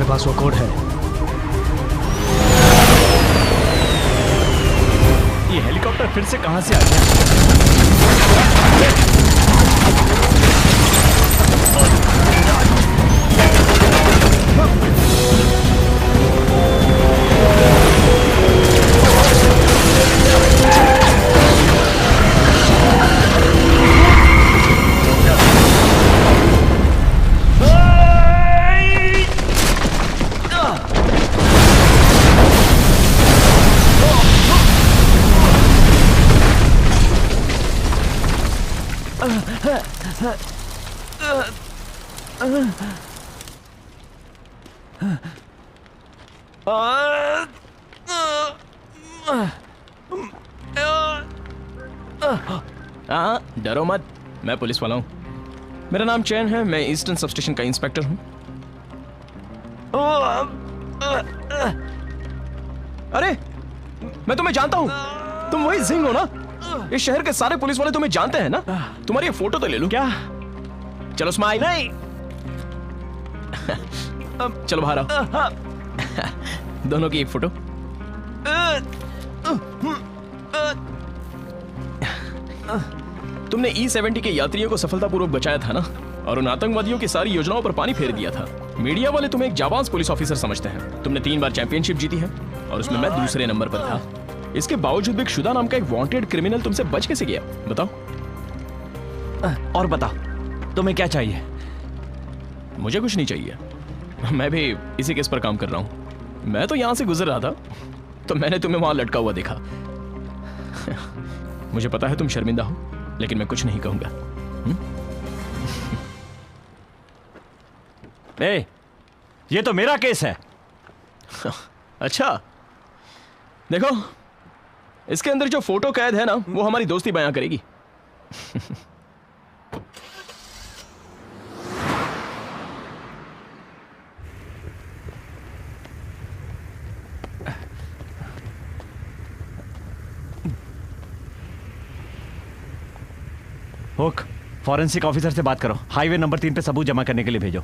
हमारे पास वो कोड है। ये हेलीकॉप्टर फिर से कहां से आ गया? डरो मत, मैं पुलिस वाला हूं। मेरा नाम चैन है, मैं ईस्टर्न सब स्टेशन का इंस्पेक्टर हूं। अरे मैं तुम्हें जानता हूं, तुम वही जिंग हो ना? इस शहर के सारे पुलिस वाले तुम्हें जानते हैं ना? तुम्हारी ये फोटो तो ले लूं क्या? चलो स्माइल। नहीं चलो बाहर आओ। दोनों की एक फोटो। तुमने E-70 के यात्रियों को सफलतापूर्वक बचाया था ना, और उन आतंकवादियों की सारी योजनाओं पर पानी फेर दिया था। मीडिया वाले तुम्हें एक जाबाज पुलिस ऑफिसर समझते हैं। तुमने 3 बार चैंपियनशिप जीती है और उसमें मैं दूसरे नंबर पर था। इसके बावजूद भी शुदा नाम का एक वांटेड क्रिमिनल तुमसे बच कैसे गया? बताओ। और बताओ, तुम्हें क्या चाहिए? मुझे कुछ नहीं चाहिए, मैं भी इसी केस पर काम कर रहा हूं। मैं तो यहां से गुजर रहा था तो मैंने तुम्हें वहां लटका हुआ देखा। मुझे पता है तुम शर्मिंदा हो, लेकिन मैं कुछ नहीं कहूंगा। ए, ये तो मेरा केस है। अच्छा, देखो इसके अंदर जो फोटो कैद है ना, वो हमारी दोस्ती बयां करेगी। हुक, फॉरेंसिक ऑफिसर से बात करो। हाईवे नंबर 3 पे सबूत जमा करने के लिए भेजो।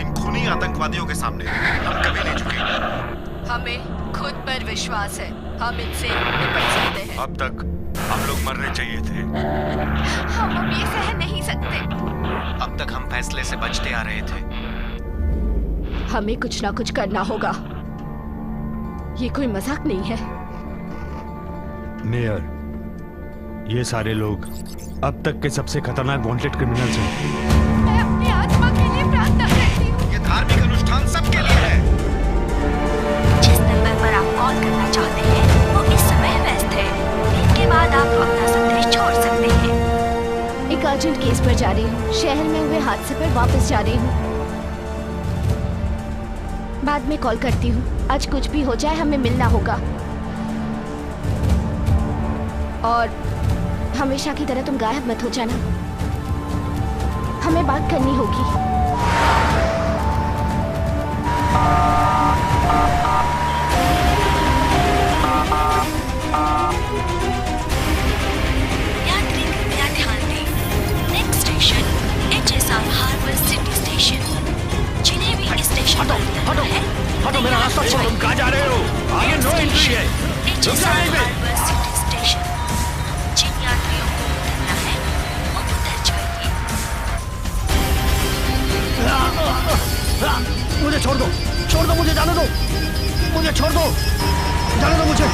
इन खूनी आतंकवादियों के सामने हम कभी नहीं झुकेंगे। हमें खुद पर विश्वास है, हम इनसे निपट सकते हैं। अब तक हम लोग मरने चाहिए थे। हम अब ये सह नहीं सकते। अब तक हम फैसले से बचते आ रहे थे। हमें कुछ ना कुछ करना होगा। ये कोई मजाक नहीं है। मेयर, ये सारे लोग अब तक के सबसे खतरनाक वांटेड क्रिमिनल्स हैं। मैं अपनी आत्मा के लिए प्रार्थना करती हूँ। ये धार्मिक अनुष्ठान सबके लिए है। जिस नंबर पर आप कॉल करना चाहते हैं वो इस समय व्यस्त है। इसके बाद आप अपना संदेश छोड़ सकते हैं। एक अर्जेंट केस पर जा रही हूँ। शहर में हुए हादसे पर वापस जा रही हूँ। बाद में कॉल करती हूँ। आज कुछ भी हो जाए हमें मिलना होगा, और हमेशा की तरह तुम गायब मत हो जाना। हमें बात करनी होगी। यात्री कृपया ध्यान दें। Next station HSR Harbour City station. जिन्हें भी इस स्टेशन पर उतरना है, हटो, मेरा रास्ता छोड़ो। तुम कहाँ जा रहे हो? आगे नो एंट्री है। HSR Harbour City station. जिन यात्रियों को उतरना है वो उतर जाइए। मुझे छोड़ दो, छोड़ दो, मुझे जाने दो, मुझे छोड़ दो, जाने दो मुझे।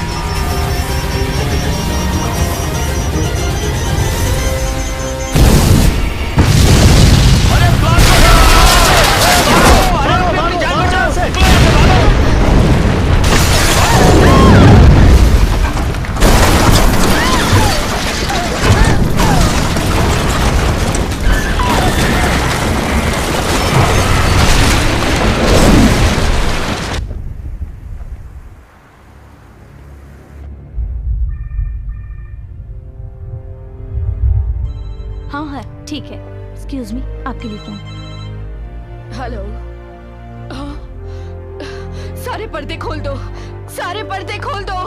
हाँ हाँ ठीक है। एक्सक्यूज मी, आपके लिए फोन। हेलो। सारे पर्दे खोल दो, सारे पर्दे खोल दो।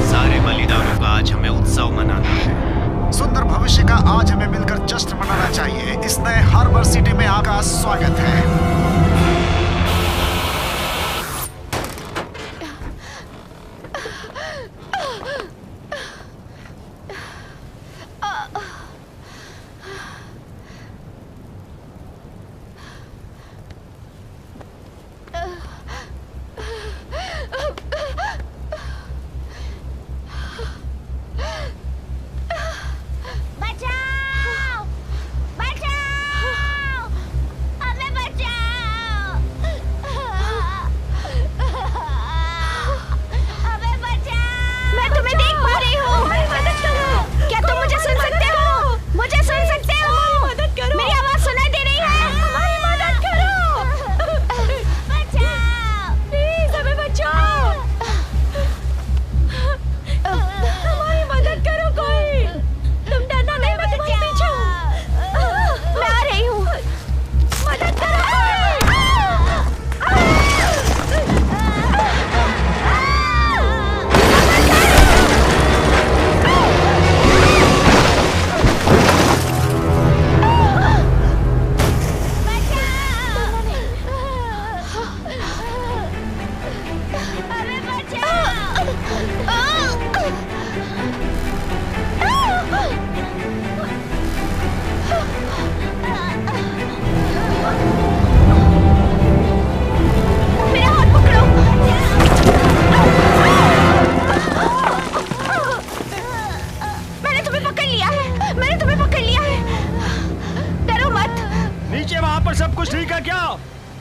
सारे बलिदानों का आज हमें उत्सव मनाना है। सुंदर भविष्य का आज हमें मिलकर जश्न मनाना चाहिए। इस नए हार्बर सिटी में आपका स्वागत है।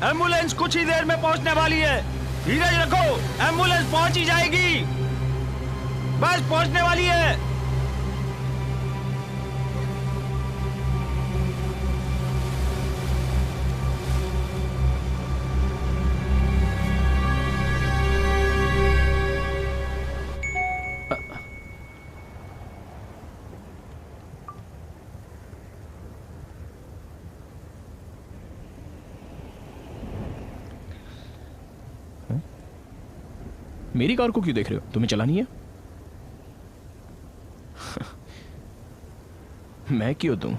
एम्बुलेंस कुछ ही देर में पहुंचने वाली है। धीरज रखो, एम्बुलेंस पहुंच ही जाएगी। बस पहुंचने वाली है। मेरी कार को क्यों देख रहे हो? तुम्हें चलानी है? मैं क्यों दूं?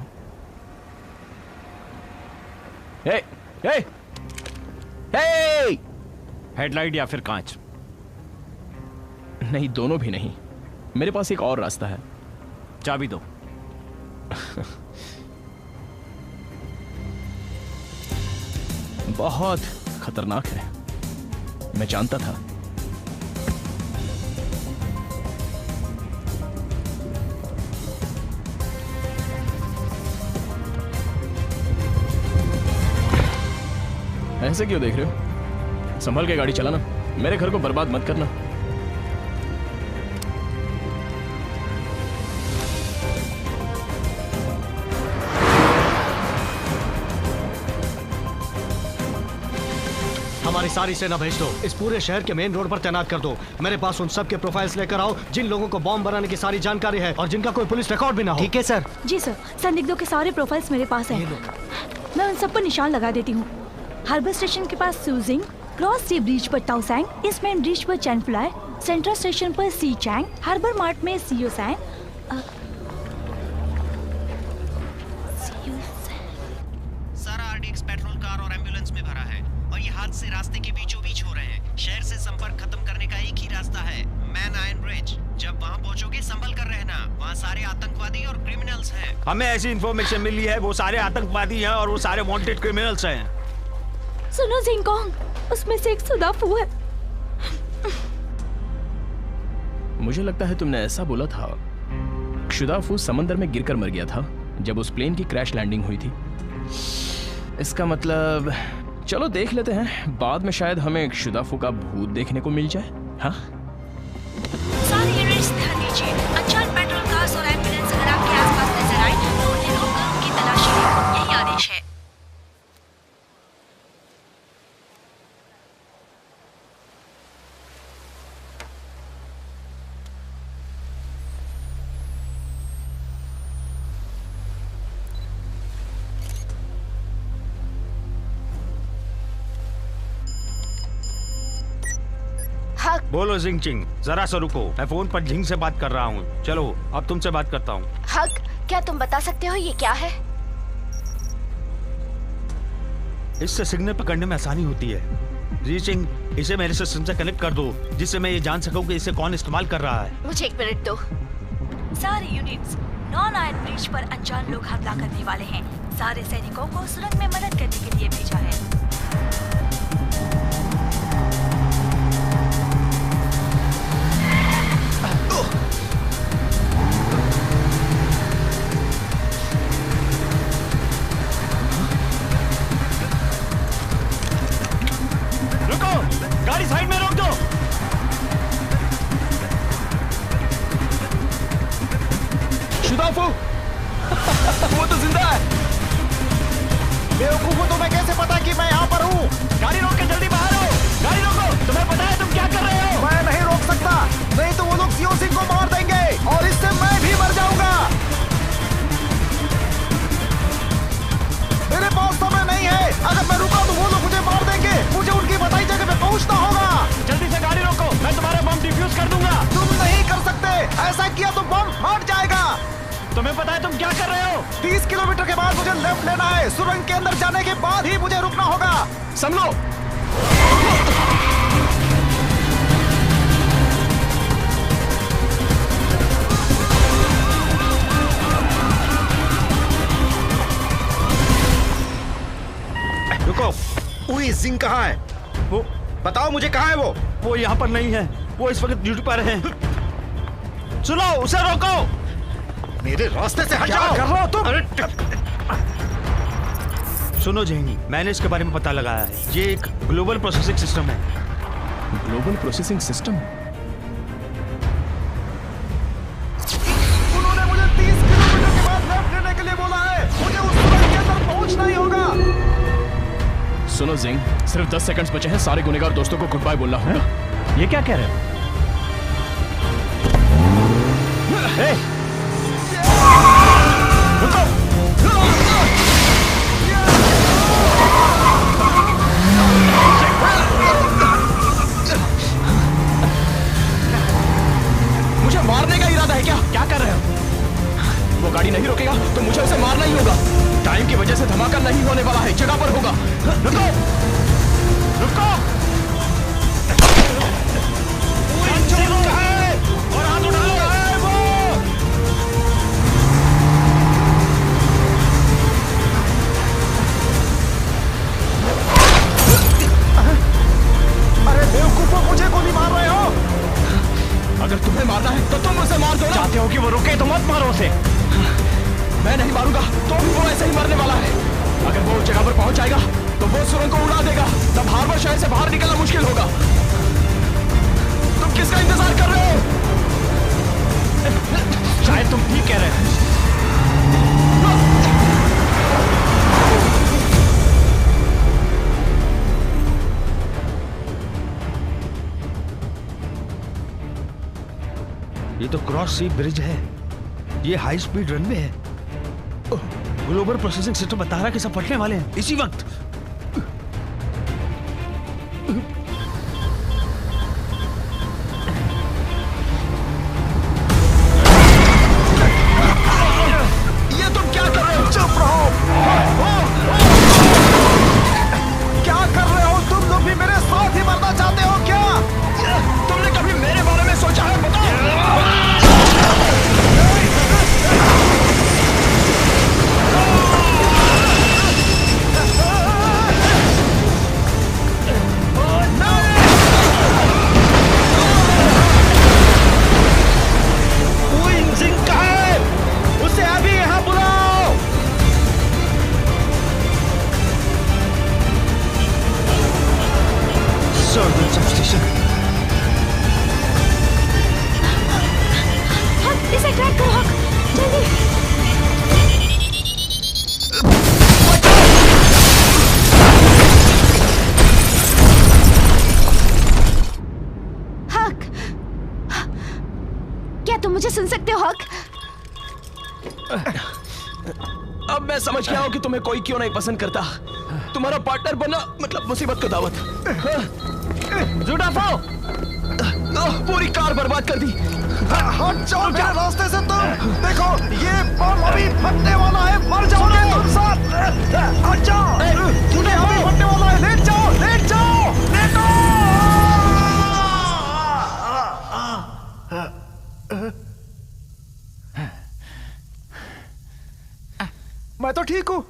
हे, हे, हे! हेडलाइट या फिर कांच? नहीं, दोनों भी नहीं। मेरे पास एक और रास्ता है। चाबी दो। बहुत खतरनाक है, मैं जानता था। ऐसे क्यों देख रहे हो? संभल के गाड़ी चलाना, मेरे घर को बर्बाद मत करना। हमारी सारी सेना भेज दो, इस पूरे शहर के मेन रोड पर तैनात कर दो। मेरे पास उन सब के प्रोफाइल्स लेकर आओ जिन लोगों को बॉम्ब बनाने की सारी जानकारी है और जिनका कोई पुलिस रिकॉर्ड भी ना हो। ठीक है सर। जी सर, संदिग्धों के सारे प्रोफाइल्स मेरे पास हैं। मैं उन सब पर निशान लगा देती हूँ। हार्बर स्टेशन के पास सूजिंग, क्रॉस सी ब्रिज पर टाउसैंग, ईस्ट मेन ब्रिज पर चैनफ्लाई, सेंट्रल स्टेशन पर सी चैंग, हार्बर मार्ट में सीओ सैंग। सारा आरडीएक्स पेट्रोल कार और एम्बुलेंस में भरा है और ये हादसे रास्ते के बीचों बीच हो रहे हैं। शहर से संपर्क खत्म करने का एक ही रास्ता है, मैन आयरन ब्रिज। जब वहाँ पहुँचोगे संभल कर रहना, वहाँ सारे आतंकवादी और क्रिमिनल्स हैं। हमें ऐसी इंफॉर्मेशन मिली है, वो सारे आतंकवादी हैं और वो सारे वांटेड क्रिमिनल्स हैं। सुनो जिंगकोंग, उसमें से एक सुदाफू है। मुझे लगता है तुमने ऐसा बोला था। शुदाफू समंदर में गिरकर मर गया था जब उस प्लेन की क्रैश लैंडिंग हुई थी। इसका मतलब, चलो देख लेते हैं, बाद में शायद हमें शुदाफू का भूत देखने को मिल जाए। हाँ, सारे यूनिट्स ध्यान दीजिए। अनचार्ट पेट्रोल कार्स और एम्बुलेंस अगर आपके आसपास नजर आए तो उन्हें रोककर उनकी तलाशी लें। यही आदेश है। बोलो जिंग चिंग, जरा सा रुको, मैं फोन पर झिंग से बात कर रहा हूँ। चलो अब तुमसे बात करता हूँ। हक, क्या तुम बता सकते हो ये क्या है? इससे सिग्नल पकड़ने में आसानी होती है। रीचिंग, इसे मेरे सिस्टम से कनेक्ट कर दो, जिससे मैं ये जान सकूं कि इसे कौन इस्तेमाल कर रहा है। मुझे 1 मिनट दो। सारे यूनिट्स नॉन आयन ब्रिज पर अनजान लोग हमला करने वाले हैं। सारे सैनिकों को सुरंग में मदद करने के लिए भेजा है। गाड़ी साइड में रोक दो। शुदाफू वो तो जिंदा है। बेवकूफों, तुम्हें कैसे पता कि मैं यहाँ पर हूँ? गाड़ी रोक के जल्दी बाहर आओ। गाड़ी रोको, तुम्हें पता है तुम क्या कर रहे हो? मैं नहीं रोक सकता, नहीं तो वो लोग सियो सिंह को मार देंगे और इससे मैं भी मर जाऊंगा। मेरे पास समय नहीं है, अगर मैं रुका तो वो लोग मुझे मार देंगे। मुझे उनकी बताई जगह पे पहुंचना होगा। जल्दी से गाड़ी रोको, मैं तुम्हारा बम डिफ्यूज कर दूंगा। तुम नहीं कर सकते, ऐसा किया तो बम फट जाएगा। तुम्हें पता है तुम क्या कर रहे हो? 30 किलोमीटर के बाद मुझे लेफ्ट लेना है। सुरंग के अंदर जाने के बाद ही मुझे रुकना होगा। संभलो। रुको, उई जिंग कहाँ है? वो बताओ मुझे, कहाँ है वो? वो यहाँ पर नहीं है, वो इस वक्त ड्यूटी पर है। सुनो, उसे रोको। मेरे रास्ते से हट जाओ। क्या कर रहे हो तुम? सुनो जेनी, मैंने इसके बारे में पता लगाया है। ये एक ग्लोबल प्रोसेसिंग सिस्टम है। Global processing system? उन्होंने मुझे 30 किलोमीटर के बाद लेफ्ट लेने के लिए बोला है। मुझे उस सुरंग के अंदर पहुंचना ही होगा। सुनो जिंग, सिर्फ 10 सेकंड्स बचे हैं। सारे गुनहगार दोस्तों को गुड बाय बोलना होगा। ये क्या कह रहे हो? रुको। मुझे मारने का इरादा है क्या? क्या कर रहे हो? वो गाड़ी नहीं रोकेगा तो मुझे उसे मारना ही होगा। टाइम की वजह से धमाका नहीं होने वाला है, जगह पर होगा। रुको, रुको। और हाथ उठा लो। अरे बेवकूफों, मुझे गोली मार रहे हो? अगर तुम्हें मारना है तो तुम उसे मार दो ना। चाहते हो कि वो रुके तो मत मारो उसे। मैं नहीं मारूंगा तो भी वो ऐसे ही मरने वाला है। अगर वो उस जगह पर पहुंच जाएगा तो वो सुरंग को उड़ा देगा। तब हार्बर शहर से बाहर निकलना मुश्किल होगा। तुम किसका इंतजार कर रहे हो? शायद तुम ठीक कह रहे हो। ये तो क्रॉस सी ब्रिज है। ये हाई स्पीड रनवे है। ग्लोबल प्रोसेसिंग सिस्टम बता रहा है कि सब फटने वाले हैं इसी वक्त। ये तुम क्या कर रहे हो? चुप रहो। क्या कर रहे हो? तुम लोग भी मेरे साथ ही मरना चाहते हो क्या? तुमने कभी मेरे बारे में सोचा है? बताओ। इसे ट्रैक करो हक, जल्दी। हक, क्या तुम मुझे सुन सकते हो हक? अब मैं समझ गया हूं कि तुम्हें कोई क्यों नहीं पसंद करता। तुम्हारा पार्टनर बनना मतलब मुसीबत को दावत। जुड़ाफो! पूरी कार बर्बाद कर दी। हट जाओ मेरे रास्ते से तुम। देखो ये बम अभी फटने वाला है, मर जाओगे तुम सब। हट जाओ, तूने अभी फटने वाला है। लेट जाओ, लेट जाओ, लेटो। मैं तो ठीक हूँ।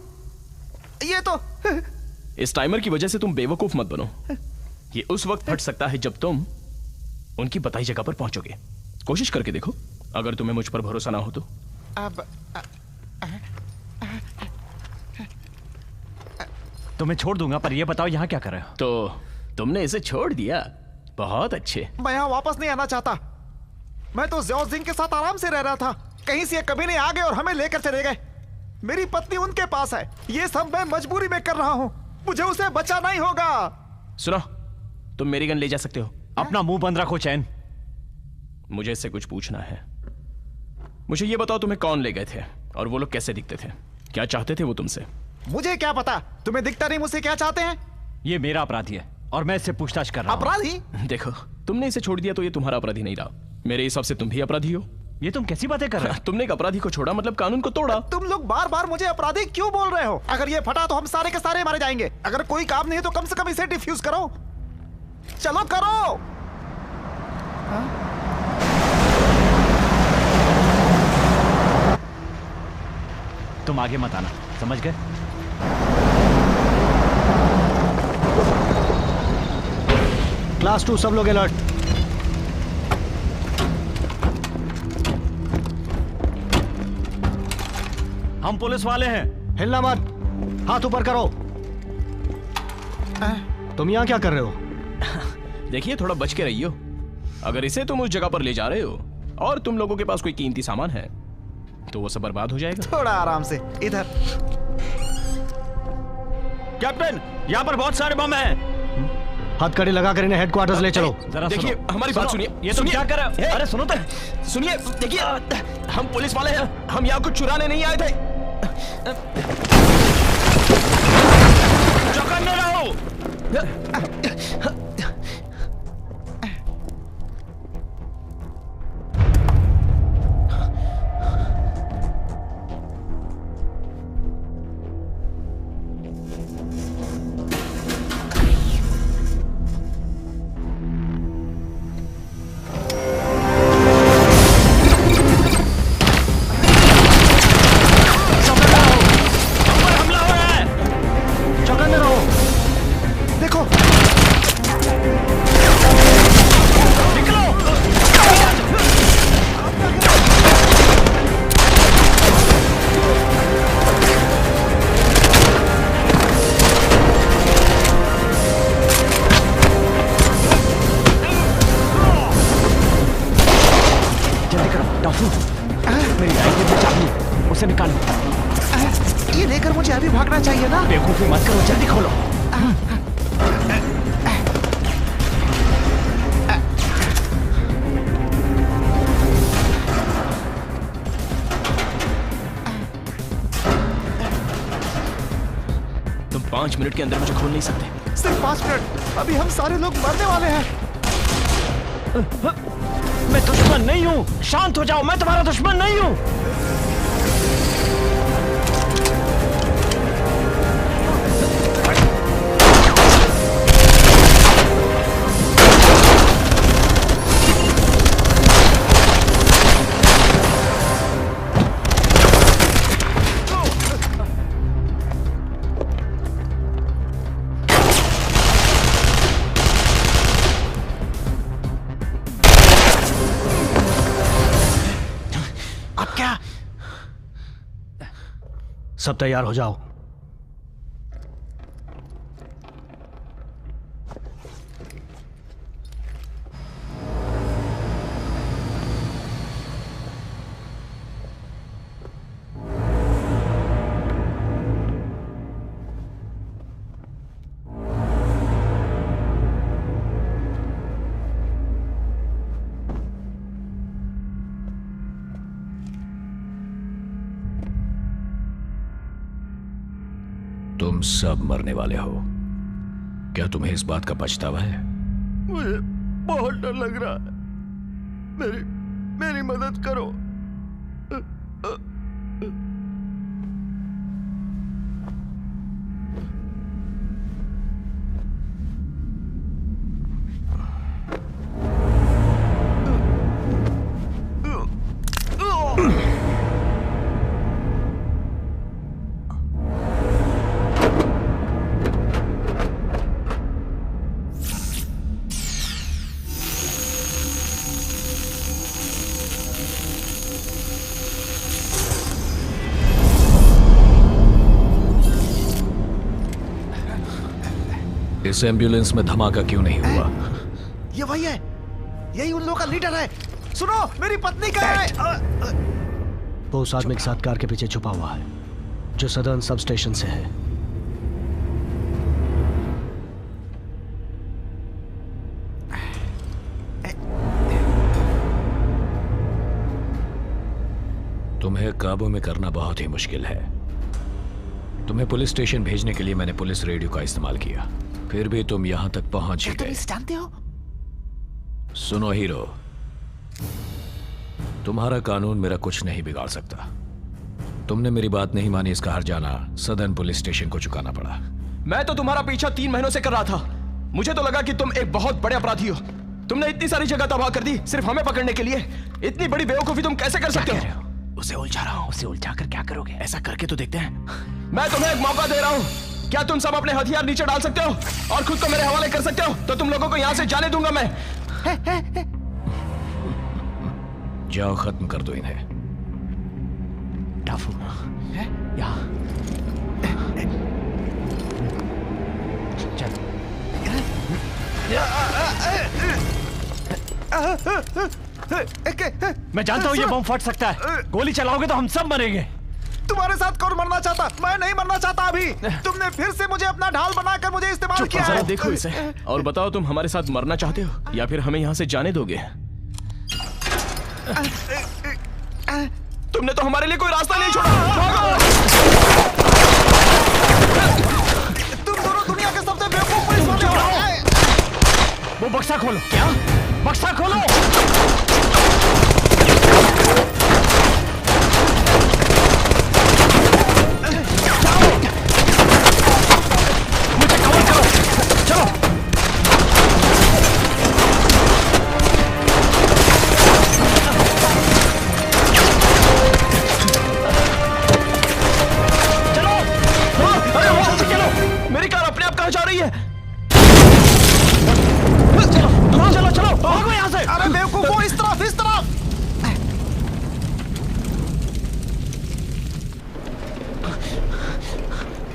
ये तो इस टाइमर की वजह से तुम बेवकूफ मत बनो। ये उस वक्त फट सकता है जब तुम उनकी बताई जगह पर पहुंचोगे। कोशिश करके देखो, अगर तुम्हें मुझ पर भरोसा ना हो तो। अब तुम्हें छोड़ दूंगा, पर ये बताओ यहाँ क्या कर रहे हो? तो तुमने इसे छोड़ दिया, बहुत अच्छे। मैं यहाँ वापस नहीं आना चाहता। मैं तो ज़ियाओ जिंग के साथ आराम से रह रहा था। कहीं से ये कभी नहीं आ गए और हमें लेकर चले गए। मेरी पत्नी उनके पास है। ये सब मैं मजबूरी में कर रहा हूँ। मुझे उसे बचाना ही होगा। सुनो, तुम मेरी गन ले जा सकते हो। अपना मुंह बंद रखो चैन। मुझे इससे कुछ पूछना है। मुझे ये बताओ, तुम्हें कौन ले गए थे और वो लोग कैसे दिखते थे? क्या चाहते थे वो तुमसे? मुझे क्या पता, तुम्हें दिखता नहीं मुझसे क्या चाहते हैं। ये मेरा अपराधी है और मैं इससे पूछताछ कर रहा हूं। अपराधी? देखो, तुमने इसे छोड़ दिया तो ये तुम्हारा अपराधी नहीं रहा। मेरे हिसाब से तुम भी अपराधी हो। ये तुम कैसी बातें कर रहे हो? तुमने एक अपराधी को छोड़ा मतलब कानून को तोड़ा। तुम लोग बार बार मुझे अपराधी क्यों बोल रहे हो? अगर ये फटा तो हम सारे के सारे मारे जाएंगे। अगर कोई काम नहीं है तो कम से कम इसे डिफ्यूज करो। चलो करो। तुम आगे मत आना, समझ गए? क्लास 2 सब लोग अलर्ट। हम पुलिस वाले हैं। हिलना मत, हाथ ऊपर करो। तुम यहाँ क्या कर रहे हो? देखिए, थोड़ा बच के रहियो। अगर इसे तुम उस जगह पर ले जा रहे हो और तुम लोगों के पास कोई कीमती सामान है तो वो सब बर्बाद हो जाएगा। थोड़ा आराम से, इधर। कैप्टन, यहाँ पर बहुत सारे बम हैं। हथकड़ी लगा कर इन्हें हेडक्वार्टर्स ले चलो। जरा देखिए, हमारी बात सुनिए। ये तुम क्या कर रहे हो? अरे सुनो तो। सुनिए, देखिए, हम पुलिस वाले हैं। हम यहाँ कुछ चुराने नहीं आए थे। चौकन्ने रहो। उसे निकालो। ये लेकर मुझे अभी भागना चाहिए ना? बेवकूफी मत करो, जल्दी खोलो। तुम 5 मिनट के अंदर मुझे खोल नहीं सकते। सिर्फ 5 मिनट? अभी हम सारे लोग मरने वाले हैं। मैं दुश्मन नहीं हूँ, शांत हो जाओ। मैं तुम्हारा दुश्मन नहीं हूँ। सब तैयार हो जाओ। तुम सब मरने वाले हो। क्या तुम्हें इस बात का पछतावा है? मुझे बहुत डर लग रहा है। मेरी मदद करो। इस एम्बुलेंस में धमाका क्यों नहीं हुआ? ये वही है, यही उन लोगों का लीडर है। सुनो, मेरी पत्नी कहाँ है? वो उस आदमी के साथ कार के पीछे छुपा हुआ है जो सदर्न सब स्टेशन से है। तुम्हें काबू में करना बहुत ही मुश्किल है। तुम्हें पुलिस स्टेशन भेजने के लिए मैंने पुलिस रेडियो का इस्तेमाल किया, फिर भी तुम यहां तक पहुंच ही गए। जानते हो? सुनो हीरो, तुम्हारा कानून मेरा कुछ नहीं बिगाड़ सकता। तुमने मेरी बात नहीं मानी, इसका हर्जाना सदर्न पुलिस स्टेशन को चुकाना पड़ा। मैं तो तुम्हारा पीछा 3 महीनों से कर रहा था। मुझे तो लगा कि तुम एक बहुत बड़े अपराधी हो। तुमने इतनी सारी जगह तबाह कर दी सिर्फ हमें पकड़ने के लिए। इतनी बड़ी बेवकूफी तुम कैसे कर सकते हो? उसे उलझा रहा हूं। उसे उलझा कर क्या करोगे? ऐसा करके तो देखते हैं। मैं तुम्हें एक मौका दे रहा हूं। क्या तुम सब अपने हथियार नीचे डाल सकते हो और खुद को मेरे हवाले कर सकते हो? तो तुम लोगों को यहां से जाने दूंगा मैं। जाओ, खत्म कर दो इन्हें। टाफू मैं जानता हूं ये बम फट सकता है। गोली चलाओगे तो हम सब मरेंगे। तुम्हारे साथ कौन मरना चाहता? मैं नहीं मरना चाहता अभी। तुमने फिर से मुझे अपना ढाल बनाकर मुझे इस्तेमाल किया जरा है। देखो इसे और बताओ, तुम हमारे साथ मरना चाहते हो या फिर हमें यहाँ से जाने दोगे? तुमने तो हमारे लिए कोई रास्ता नहीं छोड़ा। तुम दोनों दुनिया के सबसे बेवकूफ पुलिस वाले हो। वो बक्सा खोलो। क्या बक्सा खोलो? मुझे कवर करो। चलो। मेरी कार अपने आप कहां जा रही है? चलो चलो भागो यहाँ से। अरे बेवकूफ, वो इस तरफ इस तरफ।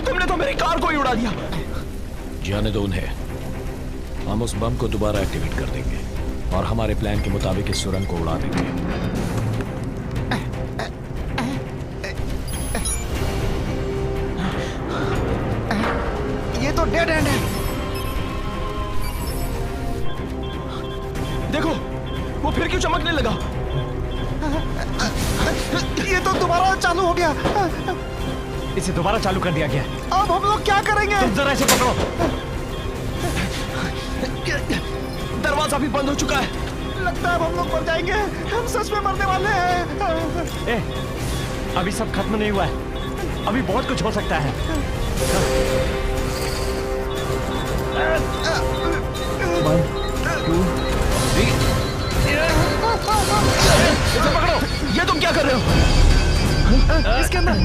तुमने तो मेरी कार को ही उड़ा दिया। जाने दो उन्हें। हम उस बम को दोबारा एक्टिवेट कर देंगे और हमारे प्लान के मुताबिक इस सुरंग को उड़ा देंगे। ये तो डेड एंड है। देखो वो फिर क्यों चमकने लगा? ये तो दोबारा चालू हो गया। इसे दोबारा चालू कर दिया गया। अब हम लोग क्या करेंगे? तुम जरा इसे पकड़ो। दरवाजा भी बंद हो चुका है। लगता है अब हम लोग मर जाएंगे। हम सच में मरने वाले हैं। ए, अभी सब खत्म नहीं हुआ है। अभी बहुत कुछ हो सकता है। 1 2 3। इसे पकड़ो। ये तुम क्या कर रहे हो? इसके अंदर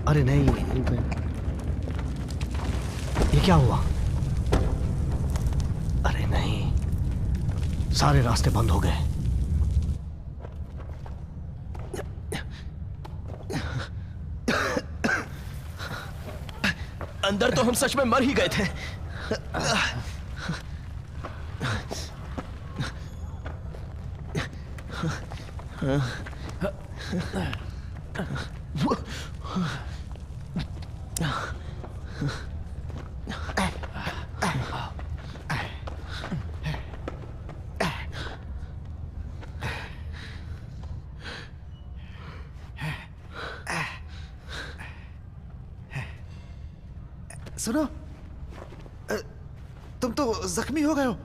अरे नहीं, ये क्या हुआ? अरे नहीं, सारे रास्ते बंद हो गए। अंदर तो हम सच में मर ही गए थे। सुनो, तुम तो जख्मी हो गए हो।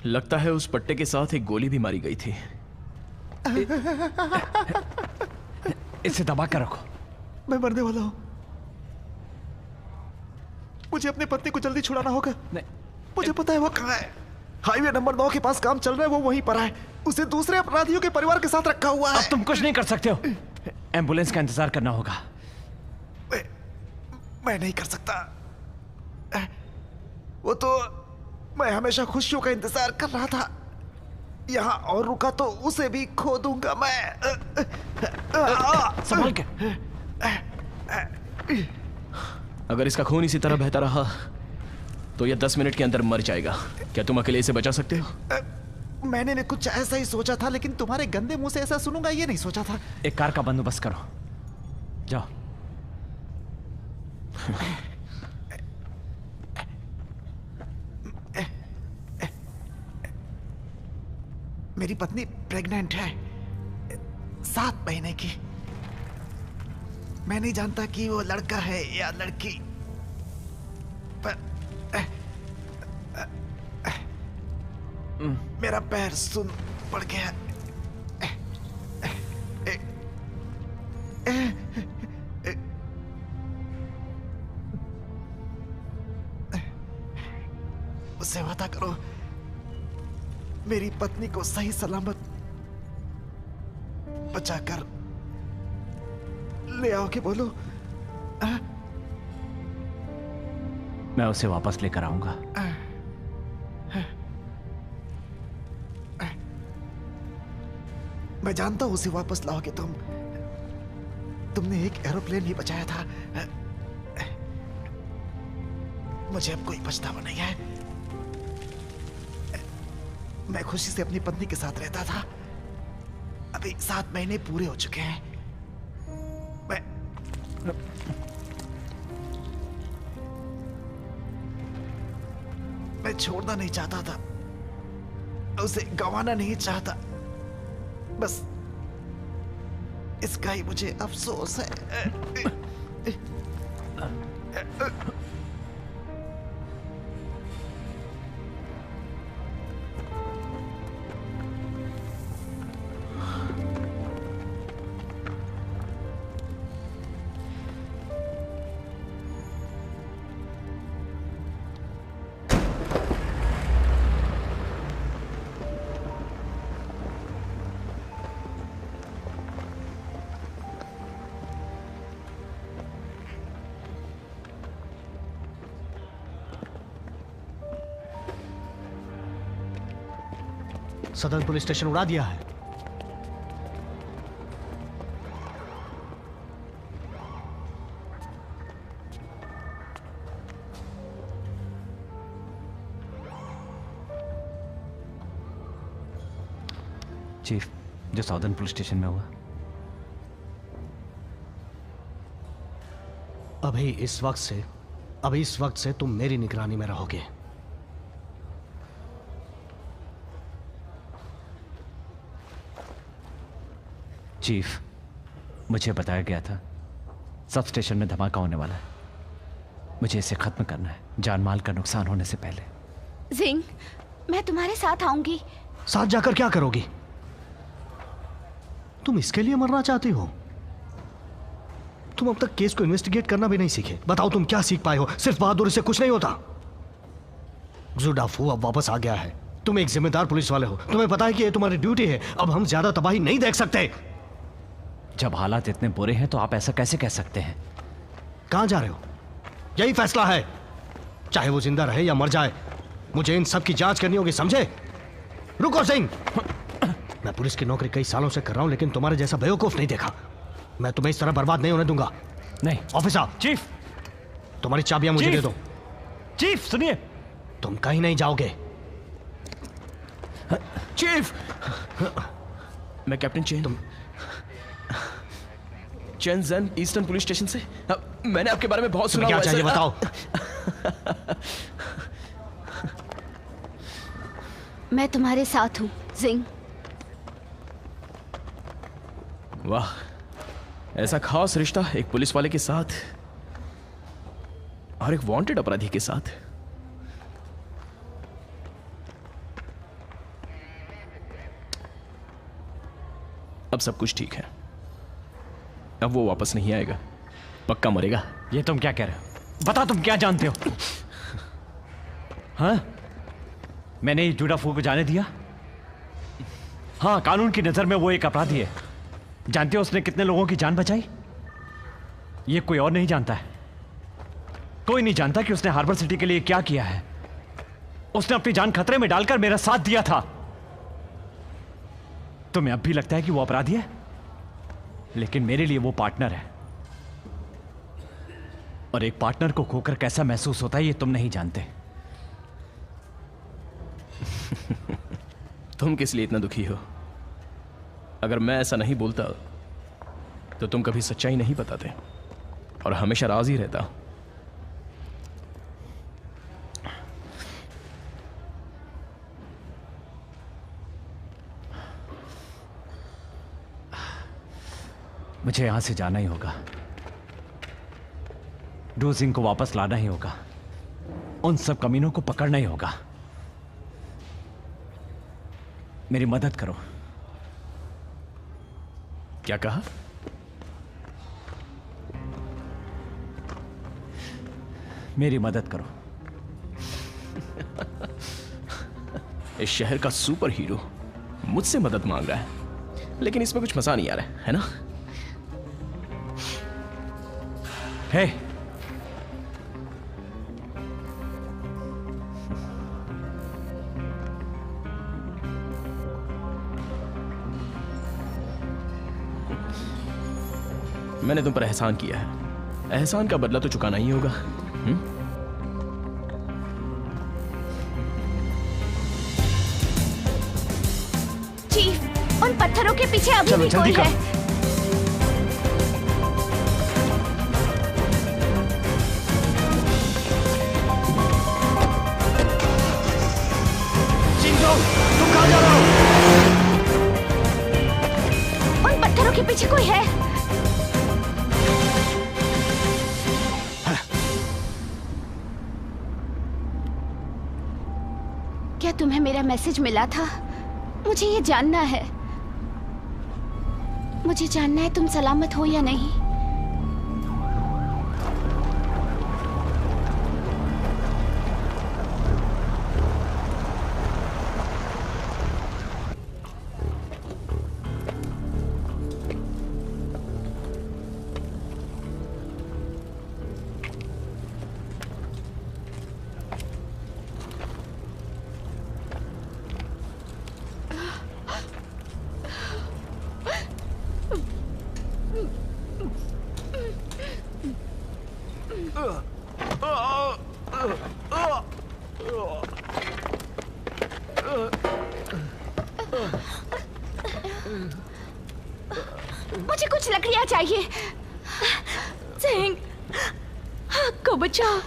लगता है उस पट्टे के साथ एक गोली भी मारी गई थी। इसे दबा कर रखो। मैं मरने वाला हूं। मुझे अपनी पत्नी को जल्दी छुड़ाना होगा। नहीं, मुझे पता है वो कहाँ है। हाईवे नंबर 9 के पास काम चल रहा है, वो वहीं पर है। उसे दूसरे अपराधियों के परिवार के साथ रखा हुआ है। अब तुम कुछ नहीं कर सकते हो। एम्बुलेंस का इंतजार करना होगा। मैं नहीं कर सकता। वो तो मैं हमेशा खुशियों का इंतजार कर रहा था। यहाँ और रुका तो उसे भी खो दूंगा मैं। संभल के। अगर इसका खून इसी तरह बहता रहा तो यह 10 मिनट के अंदर मर जाएगा। क्या तुम अकेले इसे बचा सकते हो? मैंने भी कुछ ऐसा ही सोचा था, लेकिन तुम्हारे गंदे मुंह से ऐसा सुनूंगा ये नहीं सोचा था। एक कार का बंदोबस्त करो, जाओ। मेरी पत्नी प्रेग्नेंट है, 7 महीने की। मैं नहीं जानता कि वो लड़का है या लड़की, पर मेरा पैर सुन पड़ गया। उससे वादा करो, मेरी पत्नी को सही सलामत बचाकर ले आओगे। बोलो। मैं उसे वापस लेकर आऊंगा। मैं जानता हूं उसे वापस लाओगे तुम। तुमने एक एरोप्लेन भी बचाया था। मुझे अब कोई पछतावा नहीं है। मैं खुशी से अपनी पत्नी के साथ रहता था। अभी 7 महीने पूरे हो चुके हैं। मैं छोड़ना नहीं चाहता था, उसे गंवाना नहीं चाहता। बस इसका ही मुझे अफसोस है। सदर्न पुलिस स्टेशन उड़ा दिया है। चीफ, जो साउदर्न पुलिस स्टेशन में हुआ। अभी इस वक्त से तुम मेरी निगरानी में रहोगे। चीफ, मुझे बताया गया था सब स्टेशन में धमाका होने वाला है। मुझे इसे खत्म करना है, जान माल का नुकसान होने से पहले। जिंग, मैं तुम्हारे साथ आऊंगी। साथ जाकर क्या करोगी? तुम इसके लिए मरना चाहती हो? तुम अब तक केस को इन्वेस्टिगेट करना भी नहीं सीखे। बताओ तुम क्या सीख पाए हो? सिर्फ बहादुरी से कुछ नहीं होता। जुडाफू अब वापस आ गया है। तुम एक जिम्मेदार पुलिस वाले हो, तुम्हें पता है कि ये तुम्हारी ड्यूटी है। अब हम ज्यादा तबाही नहीं देख सकते। जब हालात इतने बुरे हैं तो आप ऐसा कैसे कह सकते हैं? कहां जा रहे हो? यही फैसला है, चाहे वो जिंदा रहे या मर जाए। मुझे इन सब की जांच करनी होगी, समझे? रुको सिंह, मैं पुलिस की नौकरी कई सालों से कर रहा हूं, लेकिन तुम्हारे जैसा बेवकूफ नहीं देखा। मैं तुम्हें इस तरह बर्बाद नहीं होने दूंगा। नहीं ऑफिसर, चीफ, तुम्हारी चाबियां मुझे चीफ! दे दो। चीफ सुनिए। तुम कहीं नहीं जाओगे। चीफ, मैं captain Chen, Chen Zhen eastern police station से। मैंने आपके बारे में बहुत सुना क्या हुआ है, चाहिए सर। बताओ। मैं तुम्हारे साथ हूँ जिंग। वाह, ऐसा खास रिश्ता एक पुलिस वाले के साथ और एक वांटेड अपराधी के साथ। अब सब कुछ ठीक है। अब वो वापस नहीं आएगा, पक्का मरेगा। ये तुम क्या कह रहे हो? बता तुम क्या जानते हो? हाँ, मैंने इस जूडाफू को जाने दिया? हाँ, कानून की नजर में वो एक अपराधी है। जानते हो उसने कितने लोगों की जान बचाई? ये कोई और नहीं जानता है। कोई नहीं जानता कि उसने हार्बर सिटी के लिए क्या किया है। उसने अपनी जान खतरे में डालकर मेरा साथ दिया था। तुम्हें अब भी लगता है कि वो अपराधी है, लेकिन मेरे लिए वो पार्टनर है। और एक पार्टनर को खोकर कैसा महसूस होता है ये तुम नहीं जानते। तुम किस लिए इतना दुखी हो? अगर मैं ऐसा नहीं बोलता तो तुम कभी सच्चाई नहीं बताते और हमेशा राज ही रहता। मुझे यहां से जाना ही होगा। डू सिंह को वापस लाना ही होगा। उन सब कमीनों को पकड़ना ही होगा। मेरी मदद करो। क्या कहा? मेरी मदद करो। इस शहर का सुपर हीरो मुझसे मदद मांग रहा है, लेकिन इसमें कुछ मजा नहीं आ रहा है ना? हे, मैंने तुम पर एहसान किया है, एहसान का बदला तो चुकाना ही होगा। चीफ, उन पत्थरों के पीछे अभी भी कोई है। तुम कहां जा रहे हो? उन पत्थरों के पीछे कोई है। क्या तुम्हें मेरा मैसेज मिला था? मुझे ये जानना है। मुझे जानना है तुम सलामत हो या नहीं। मुझे कुछ लकड़ियां चाहिए। सिंह, को बचाओ।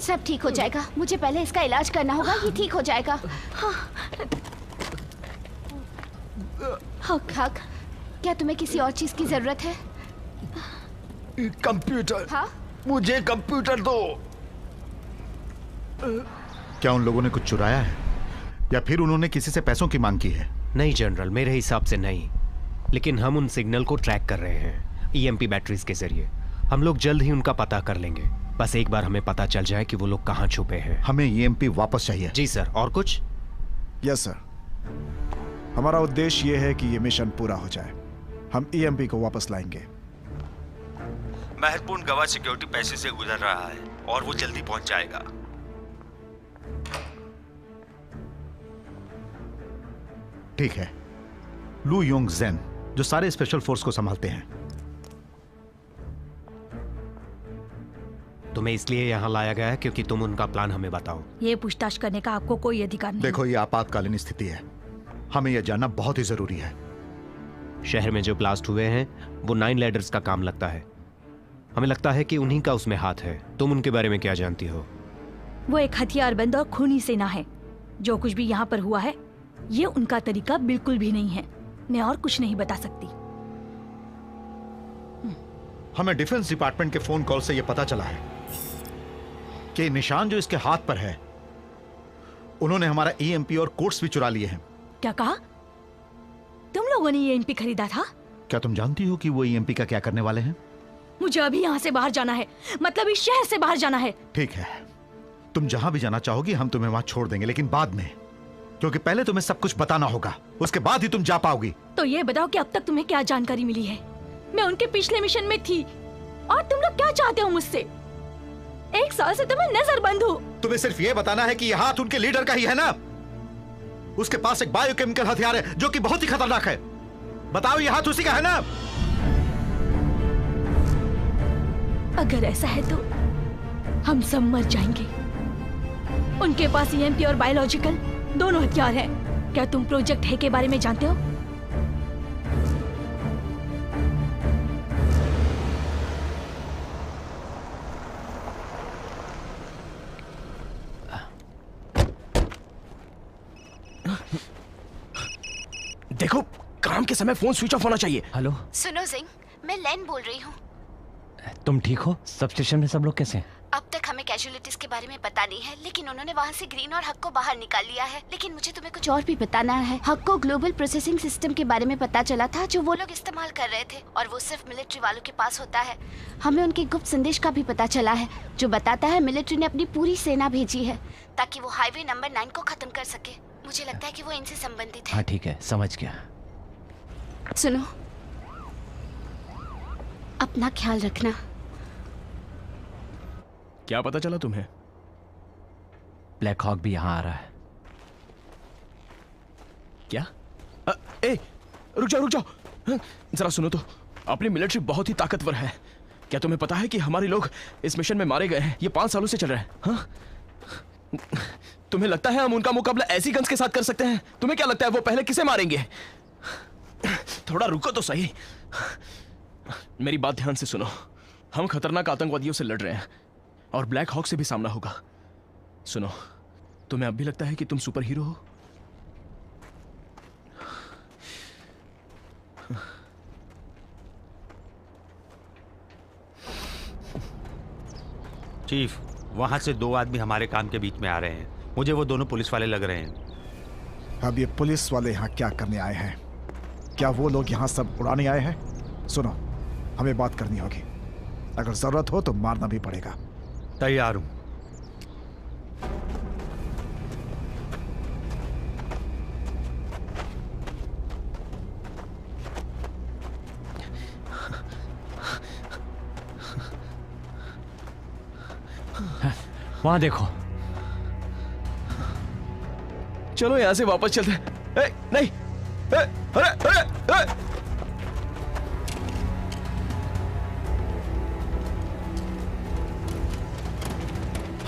सब ठीक हो जाएगा। मुझे पहले इसका इलाज करना होगा। ये ठीक हो जाएगा। हक, क्या तुम्हें किसी और चीज की जरूरत है? कंप्यूटर। हाँ? मुझे कंप्यूटर दो। क्या उन लोगों ने कुछ चुराया है या फिर उन्होंने किसी से पैसों की मांग की है? नहीं जनरल, मेरे हिसाब से नहीं, लेकिन हम उन सिग्नल को ट्रैक कर रहे हैं ईएमपी बैटरीज के जरिए। हम लोग जल्द ही उनका पता कर लेंगे। बस एक बार हमें पता चल जाए कि वो लोग कहाँ छुपे हैं। हमें ईएमपी वापस चाहिए। जी सर। और कुछ? Yes sir. हमारा उद्देश्य ये है कि ये मिशन पूरा हो जाए। हम ईएमपी को वापस लाएंगे। महत्वपूर्ण गवाह सिक्योरिटी पैसे से गुजर रहा है और वो जल्दी पहुंच जाएगा। ठीक है। लू योंग ज़ेन जो सारे स्पेशल फोर्स को संभालते हैं, तुम्हें इसलिए यहाँ लाया गया है क्योंकि तुम उनका प्लान हमें बताओ। ये पूछताछ करने का आपको कोई अधिकार नहीं। देखो, ये आपातकालीन स्थिति है, हमें यह जानना बहुत ही जरूरी है। शहर में जो ब्लास्ट हुए हैं वो 9 लैडर्स का काम लगता है। हमें लगता है कि उन्हीं का उसमें हाथ है। तुम उनके बारे में क्या जानती हो? वो एक हथियारबंद और खूनी सेना है। जो कुछ भी यहाँ पर हुआ है ये उनका तरीका बिल्कुल भी नहीं है। मैं और कुछ नहीं बता सकती। हमें डिफेंस डिपार्टमेंट के फोन कॉल से यह पता चला है कि निशान जो इसके हाथ पर है उन्होंने हमारा ईएमपी और कोड्स भी चुरा लिए हैं। क्या कहा? तुम लोगों ने ये ईएमपी खरीदा था? क्या तुम जानती हो कि वो ईएमपी का क्या करने वाले हैं? मुझे अभी यहाँ से बाहर जाना है, मतलब इस शहर से बाहर जाना है। ठीक है, तुम जहां भी जाना चाहोगी हम तुम्हें वहां छोड़ देंगे, लेकिन बाद में, क्योंकि पहले तुम्हें सब कुछ बताना होगा, उसके बाद ही तुम जा पाओगी। तो ये बताओ कि अब तक तुम्हें क्या जानकारी मिली है? मैं उनके पिछले मिशन में थी और तुम लोग क्या चाहते हो मुझसे? 1 साल से तुम्हें नजरबंद हूँ। तुम्हें सिर्फ ये बताना है कि यह हाथ उनके लीडर का ही है ना? उसके पास एक बायोकेमिकल हथियार है जो कि बहुत ही खतरनाक है। बताओ, यह हाथ उसी का है ना? अगर ऐसा है तो हम सब मर जाएंगे। उनके पास ईएमपी और बायोलॉजिकल दोनों हथियार हैं। क्या तुम प्रोजेक्ट है के बारे में जानते हो? देखो, काम के समय फोन स्विच ऑफ होना चाहिए। हेलो, सुनो जिंग, मैं लेन बोल रही हूँ। तुम ठीक हो? सब स्टेशन में सब लोग कैसे हैं? अब तक हमें कैजुअलिटीज के बारे में पता नहीं है, लेकिन उन्होंने वहाँ से ग्रीन और हक को बाहर निकाल लिया है। लेकिन मुझे तुम्हें कुछ और भी बताना है। हक को ग्लोबल प्रोसेसिंग सिस्टम के बारे में पता चला था जो वो लोग इस्तेमाल कर रहे थे, और वो सिर्फ मिलिट्री वालों के पास होता है। हमें उनके गुप्त संदेश का भी पता चला है जो बताता है मिलिट्री ने अपनी पूरी सेना भेजी है ताकि वो हाईवे नंबर 9 को खत्म कर सके। मुझे लगता है कि वो इनसे संबंधित है। हाँ ठीक है, समझ गया। सुनो, अपना ख्याल रखना। क्या पता चला तुम्हें? ब्लैक हॉक भी यहाँ आ रहा है। क्या? रुक जाओ। जरा सुनो तो। अपनी मिलिट्री बहुत ही ताकतवर है। क्या तुम्हें पता है कि हमारे लोग इस मिशन में मारे गए हैं? ये 5 सालों से चल रहा है। हाँ? तुम्हें लगता है हम उनका मुकाबला ऐसी गन्स के साथ कर सकते हैं? तुम्हें क्या लगता है वो पहले किसे मारेंगे? थोड़ा रुको तो सही। मेरी बात ध्यान से सुनो। हम खतरनाक आतंकवादियों से लड़ रहे हैं और ब्लैक हॉक से भी सामना होगा। सुनो, तुम्हें अब भी लगता है कि तुम सुपर हीरो हो? चीफ, वहां से 2 आदमी हमारे काम के बीच में आ रहे हैं। मुझे वो दोनों पुलिस वाले लग रहे हैं। अब ये पुलिस वाले यहाँ क्या करने आए हैं? क्या वो लोग यहाँ सब उड़ाने आए हैं? सुनो, हमें बात करनी होगी। अगर जरूरत हो तो मारना भी पड़ेगा। तैयार हूं। वहां देखो। चलो यहां से वापस चलते हैं। नहीं, अरे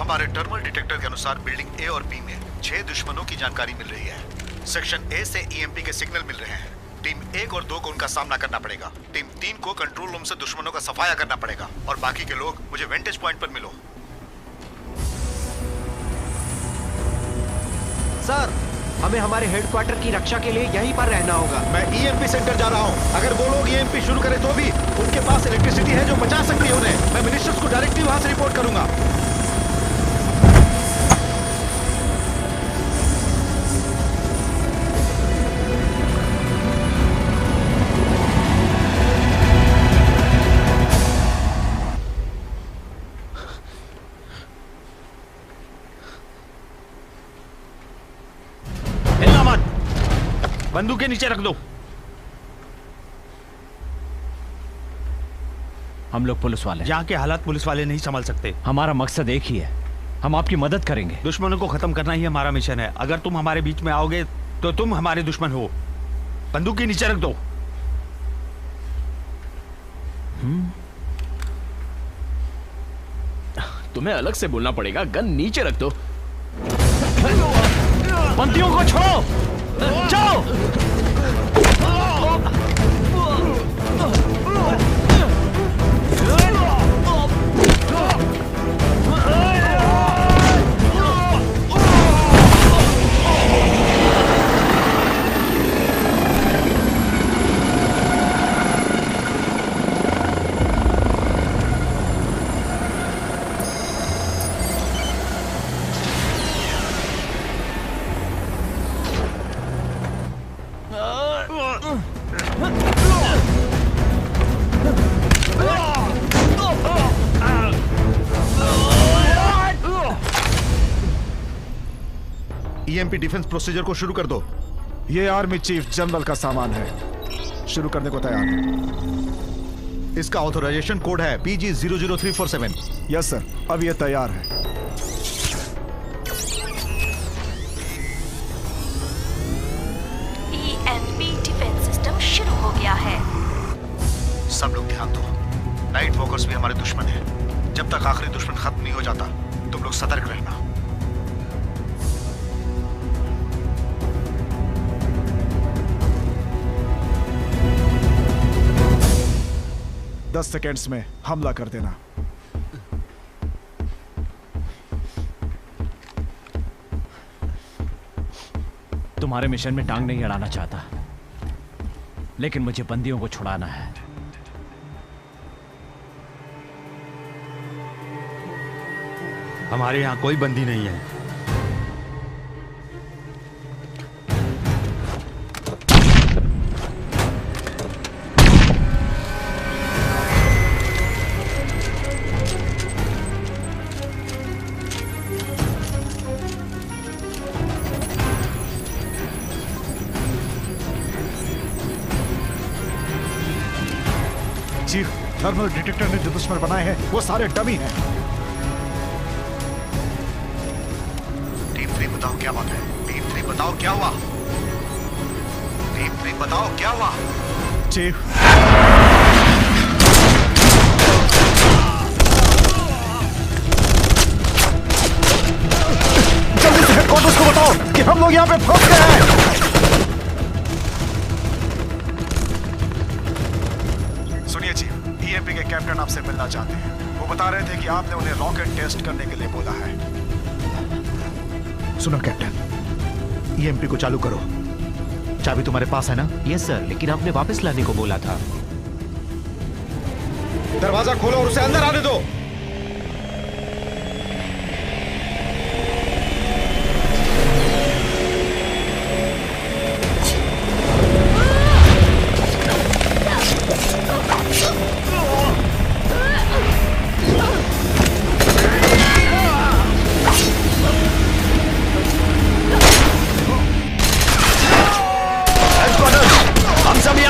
हमारे टर्मल डिटेक्टर के अनुसार बिल्डिंग ए और बी में 6 दुश्मनों की जानकारी मिल रही है। सेक्शन ए से ईएमपी के सिग्नल मिल रहे हैं। टीम 1 और 2 को उनका सामना करना पड़ेगा। टीम 3 को कंट्रोल रूम से दुश्मनों का सफाया करना पड़ेगा, और बाकी के लोग मुझे वेंटेज पॉइंट पर मिलो। सर, हमें हमारे हेडक्वार्टर की रक्षा के लिए यहीं पर रहना होगा। मैं ईएमपी सेंटर जा रहा हूँ। अगर वो लोग ईएमपी शुरू करें तो भी उनके पास इलेक्ट्रिसिटी है जो बचा सकती है उन्हें। मैं मिनिस्टर्स को डायरेक्टली वहां से रिपोर्ट करूंगा। बंदूक के नीचे रख दो। हम लोग पुलिस वाले, यहाँ के हालात पुलिस वाले नहीं संभाल सकते। हमारा मकसद एक ही है, हम आपकी मदद करेंगे। दुश्मनों को खत्म करना ही हमारा मिशन है। अगर तुम हमारे बीच में आओगे तो तुम हमारे दुश्मन हो। बंदूक के नीचे रख दो। तुम्हें अलग से बोलना पड़ेगा। गन नीचे रख दो। बंदियों को छोड़ो, जाओ। ईएमपी डिफेंस प्रोसीजर को शुरू कर दो। ये आर्मी चीफ जनरल का सामान है, शुरू करने को तैयार है। इसका ऑथराइजेशन कोड है PG00347। यस सर, अब ये तैयार है। ईएमपी डिफेंस सिस्टम शुरू हो गया है। सब लोग ध्यान दो, नाइट वॉकर्स भी हमारे दुश्मन हैं। जब तक आखिरी दुश्मन खत्म नहीं हो जाता, तुम लोग सतर्क रहना। दस सेकेंड्स में हमला कर देना। तुम्हारे मिशन में टांग नहीं अड़ाना चाहता, लेकिन मुझे बंदियों को छुड़ाना है। हमारे यहाँ कोई बंदी नहीं है। चीफ, थर्मल डिटेक्टर ने जो दुश्मन बनाए हैं वो सारे डमी हैं। टीम 3 बताओ क्या बात है? टीम 3 बताओ क्या हुआ? टीम 3 बताओ क्या हुआ? चीफ, जल्दी से हेडक्वार्टर्स को बताओ कि हम लोग यहाँ पे फंस गए हैं। ईएमपी के कैप्टन आपसे मिलना चाहते हैं। वो बता रहे थे कि आपने उन्हें रॉकेट टेस्ट करने के लिए बोला है। सुनो कैप्टन, ईएमपी को चालू करो। चाबी तुम्हारे पास है ना? यस सर, लेकिन आपने वापस लाने को बोला था। दरवाजा खोलो और उसे अंदर आने दो।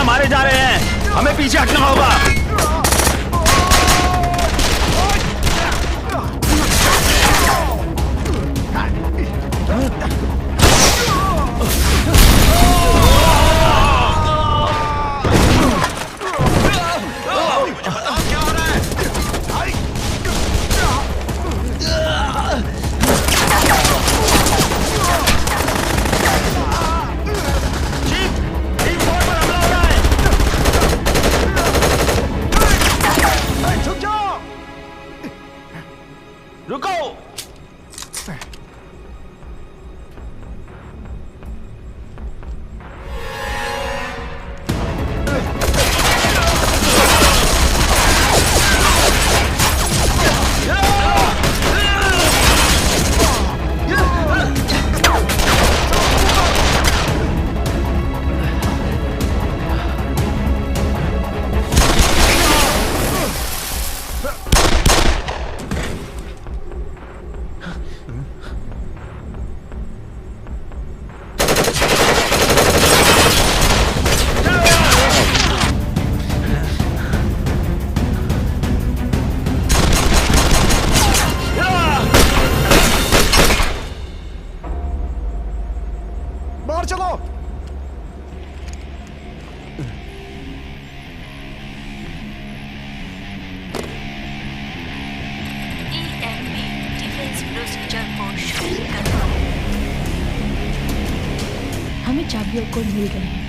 मारे जा रहे हैं, हमें पीछे हटना होगा। EMP हमें चाबियों को मिल गए हैं।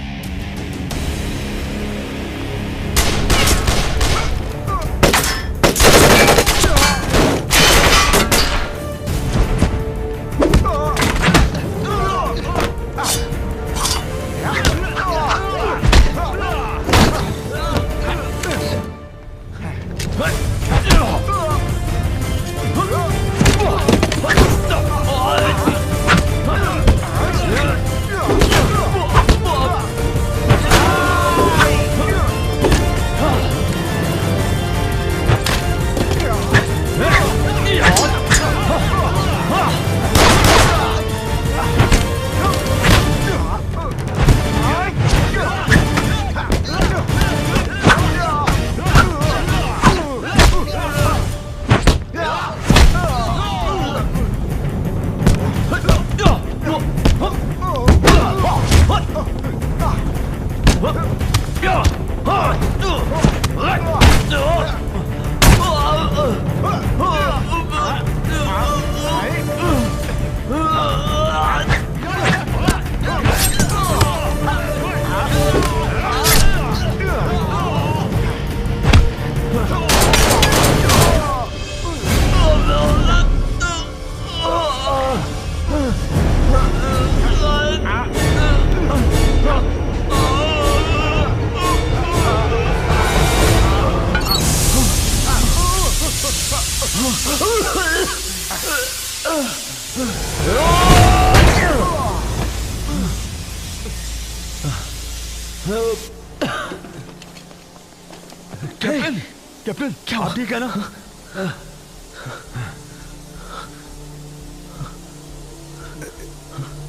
कैप्टन क्या आप ठीक है ना?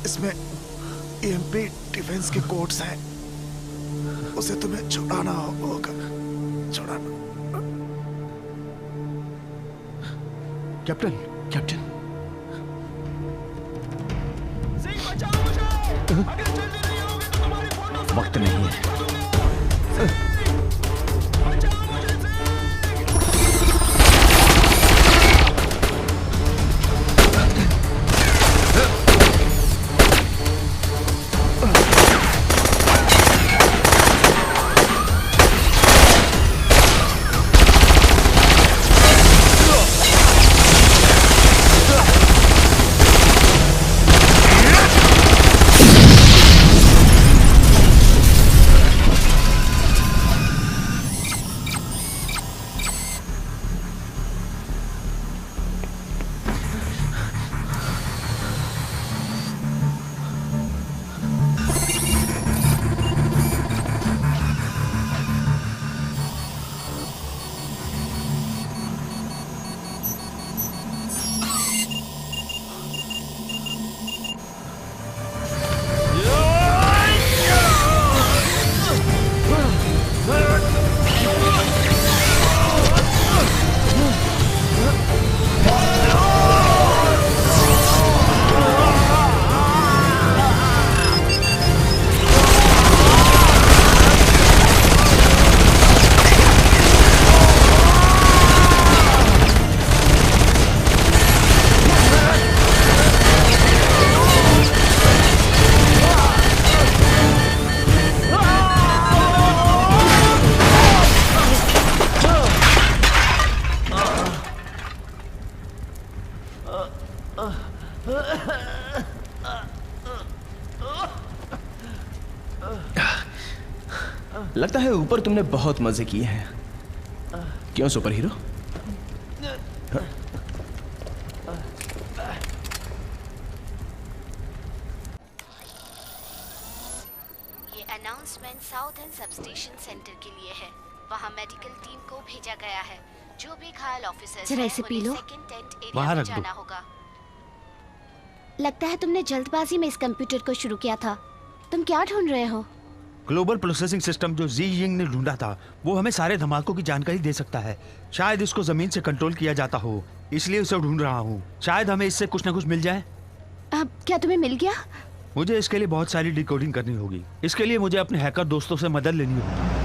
इसमें ईएमपी डिफेंस के कोड्स हैं, उसे तुम्हें छुड़ाना होगा। छुड़ाना। कैप्टन कैप्टन वक्त नहीं है। लगता है ऊपर तुमने बहुत मजे किए हैं। क्यों सुपर हीरो? ये announcement south and substation centre के लिए है। वहाँ मेडिकल टीम को भेजा गया है। जो भी घायल ऑफिसर्स जरा इसे P low. Second tent area वहाँ में रख दो। जाना होगा। लगता है तुमने जल्दबाजी में इस कंप्यूटर को शुरू किया था। तुम क्या ढूंढ रहे हो? ग्लोबल प्रोसेसिंग सिस्टम जो जी यिंग ने ढूंढा था वो हमें सारे धमाकों की जानकारी दे सकता है। शायद इसको जमीन से कंट्रोल किया जाता हो, इसलिए उसे ढूंढ रहा हूँ। शायद हमें इससे कुछ ना कुछ मिल जाए। अब क्या तुम्हें मिल गया? मुझे इसके लिए बहुत सारी डिकोडिंग करनी होगी। इसके लिए मुझे अपने हैकर दोस्तों से मदद लेनी होगी।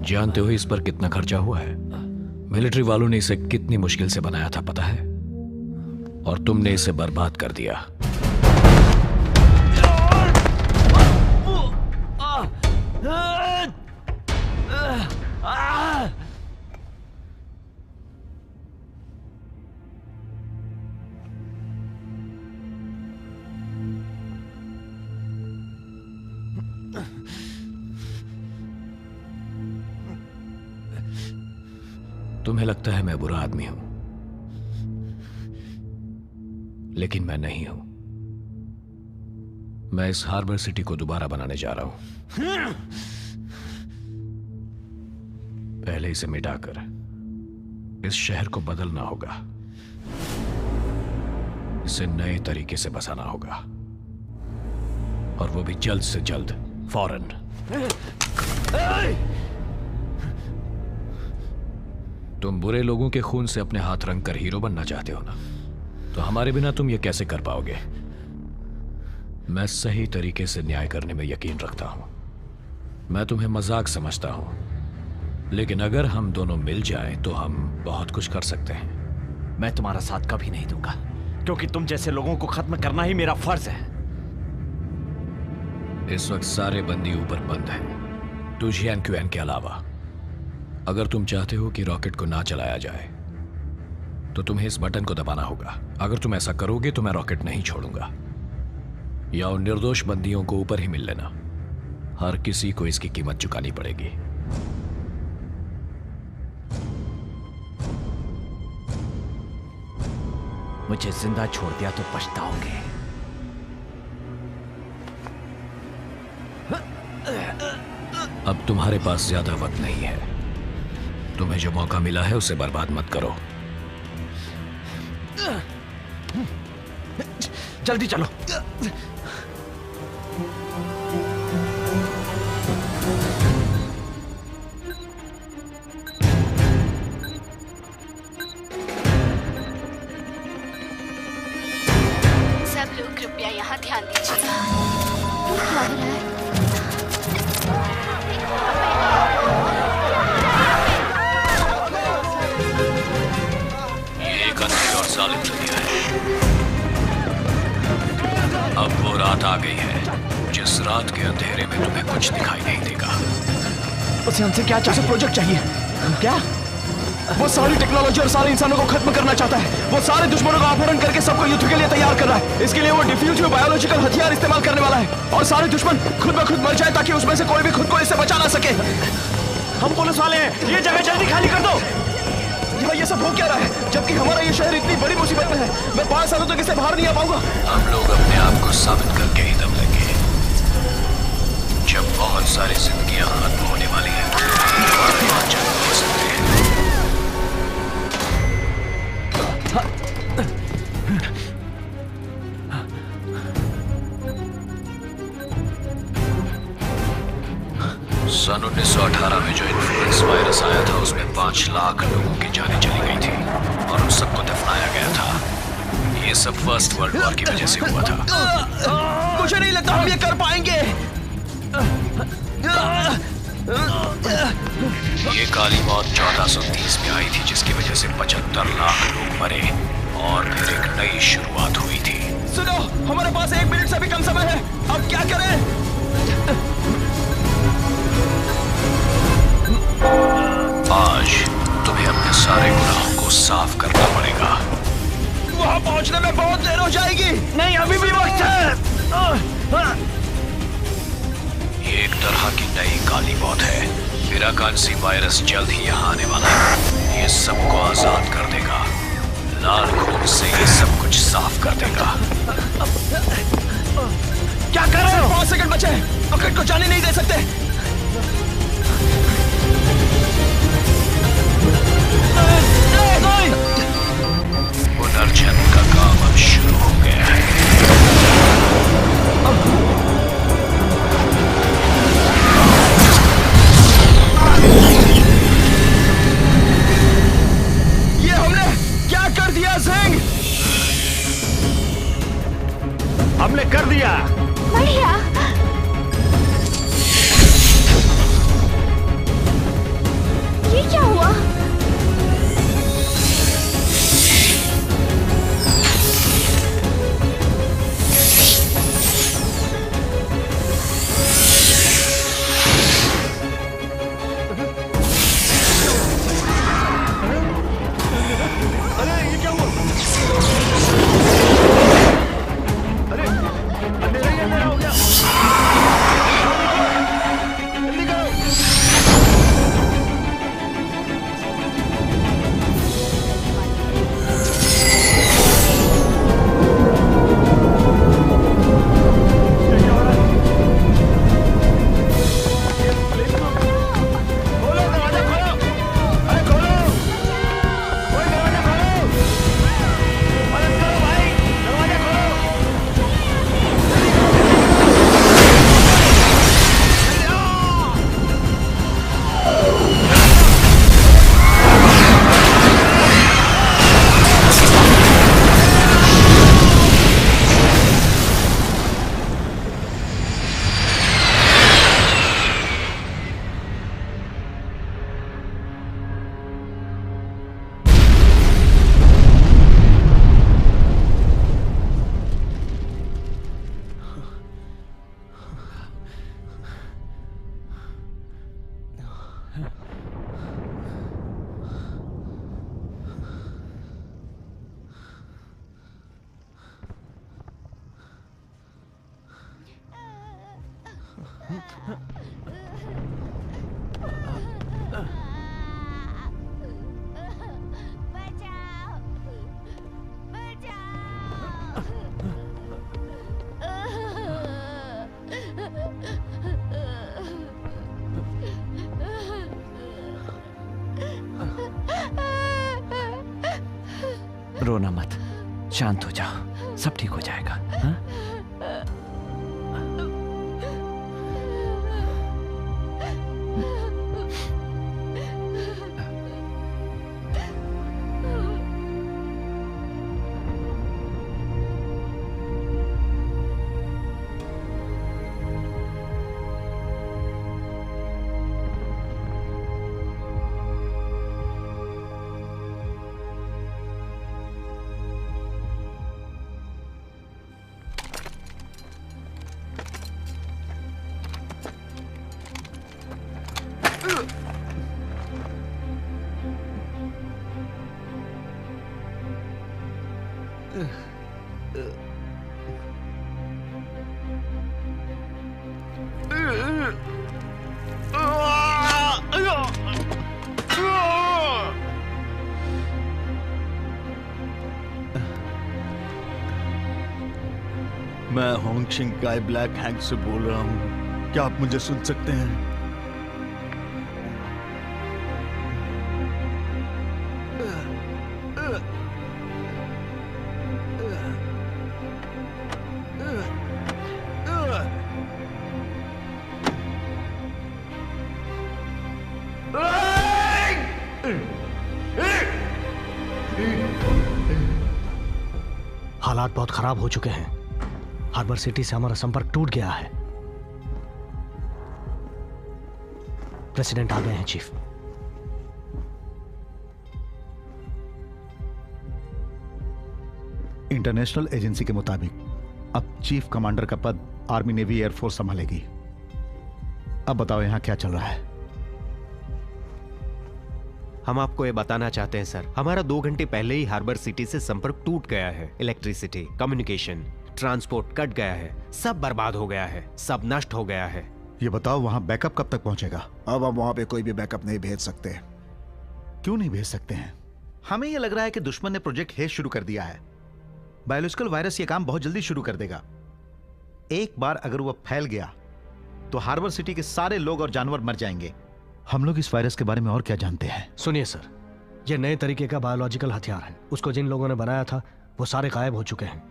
जानते हो इस पर कितना खर्चा हुआ है? मिलिट्री वालों ने इसे कितनी मुश्किल से बनाया था पता है? और तुमने इसे बर्बाद कर दिया। तुम्हें लगता है मैं बुरा आदमी हूं, लेकिन मैं नहीं हूं। मैं इस हार्बर सिटी को दोबारा बनाने जा रहा हूं। पहले इसे मिटाकर इस शहर को बदलना होगा, इसे नए तरीके से बसाना होगा, और वो भी जल्द से जल्द, फौरन। तुम बुरे लोगों के खून से अपने हाथ रंग कर हीरो बनना चाहते हो ना? तो हमारे बिना तुम ये कैसे कर पाओगे? मैं सही तरीके से न्याय करने में यकीन रखता हूं। मैं तुम्हें मजाक समझता हूं, लेकिन अगर हम दोनों मिल जाएं तो हम बहुत कुछ कर सकते हैं। मैं तुम्हारा साथ कभी नहीं दूंगा, क्योंकि तुम जैसे लोगों को खत्म करना ही मेरा फर्ज है। इस वक्त सारे बंदी ऊपर बंद हैं, तुझियान क्यूएन के अलावा। अगर तुम चाहते हो कि रॉकेट को ना चलाया जाए तो तुम्हें इस बटन को दबाना होगा। अगर तुम ऐसा करोगे तो मैं रॉकेट नहीं छोड़ूंगा, या उन निर्दोष बंदियों को ऊपर ही मिल लेना। हर किसी को इसकी कीमत चुकानी पड़ेगी। मुझे जिंदा छोड़ दिया तो पछताओगे। अब तुम्हारे पास ज्यादा वक्त नहीं है। तुम्हें जो मौका मिला है उसे बर्बाद मत करो। जल्दी चलो। सब लोग कृपया यहाँ ध्यान दीजिए। अब वो रात आ गई है जिस रात के अंधेरे में तुम्हें कुछ दिखाई नहीं देगा। उसे हमसे क्या चाहिए? प्रोजेक्ट चाहिए। क्या? वो सारी टेक्नोलॉजी और सारे इंसानों को खत्म करना चाहता है। वो सारे दुश्मनों का अपहरण करके सबको युद्ध के लिए तैयार कर रहा है। इसके लिए वो डिफ्यूज में बायोलॉजिकल हथियार इस्तेमाल करने वाला है, और सारे दुश्मन खुद ब खुद मर जाए ताकि उसमें से कोई भी खुद को इससे बचा ना सके। हम पुलिस वाले हैं, ये जगह जल्दी खाली कर दो। ये सब हो क्या रहा है, जबकि हमारा ये शहर इतनी बड़ी मुसीबत में है। मैं 5 सालों तक इससे बाहर नहीं आ पाऊंगा। हम लोग अपने आप को साबित करके ही दम लेंगे। जब बहुत सारी जिंदगियां खत्म होने वाली हैं, ले सकते हैं। सन 1918 में जो इन्फ्लुएंजा वायरस आया था उसमें 5 लाख लोगों की जानें चली गई थी और उन सबको दफनाया गया था। ये सब फर्स्ट वर्ल्ड वॉर की वजह से हुआ था। मुझे नहीं लगता हम ये कर पाएंगे। ये काली मौत 1430 में आई थी, जिसकी वजह से 75 लाख लोग मरे और फिर एक नई शुरुआत हुई थी। सुनो, हमारे पास 1 मिनट से भी कम समय है। अब क्या करें? आज तुम्हें अपने सारे गुनाहों को साफ करना पड़ेगा। वहां पहुंचने में बहुत देर हो जाएगी। नहीं, अभी भी वक्त है। ये एक तरह की नई काली मौत है। पिराकांसी वायरस जल्द ही यहाँ आने वाला है। ये सबको आजाद कर देगा। लाल खून से ये सब कुछ साफ कर देगा। क्या कर रहे हो? 5 सेकंड बचे हैं। रॉकेट को जाने नहीं दे सकते। पुनर्जन्म का काम अब शुरू हो गया है। ये हमने क्या कर दिया ज़ेंग? हमने कर दिया। बढ़िया। रोना मत, शांत हो जाओ, सब ठीक हो जाएगा। हाँ? मैं होंगशिंग काई ब्लैक हैंग से बोल रहा हूँ। क्या आप मुझे सुन सकते हैं? हालात बहुत खराब हो चुके हैं। हार्बर सिटी से हमारा संपर्क टूट गया है। प्रेसिडेंट आ गए हैं चीफ। इंटरनेशनल एजेंसी के मुताबिक अब चीफ कमांडर का पद आर्मी नेवी एयरफोर्स संभालेगी। अब बताओ यहां क्या चल रहा है? हम आपको ये बताना चाहते हैं सर, हमारा 2 घंटे पहले ही हार्बर सिटी से संपर्क टूट गया है। इलेक्ट्रिसिटी, कम्युनिकेशन, ट्रांसपोर्ट कट गया है, सब बर्बाद हो गया है, सब नष्ट हो गया है। ये बताओ वहां बैकअप कब तक पहुंचेगा? अब हम वहां पे कोई भी बैकअप नहीं भेज सकते। क्यों नहीं भेज सकते हैं? हमें ये लग रहा है कि दुश्मन ने प्रोजेक्ट हेज शुरू कर दिया है। बायोलॉजिकल वायरस ये काम बहुत जल्दी शुरू कर देगा। एक बार अगर वो फैल गया तो हार्बर सिटी के सारे लोग और जानवर मर जाएंगे। हम लोग इस वायरस के बारे में और क्या जानते हैं? सुनिए सर, ये नए तरीके का बायोलॉजिकल हथियार है। उसको जिन लोगों ने बनाया था वो सारे गायब हो चुके हैं।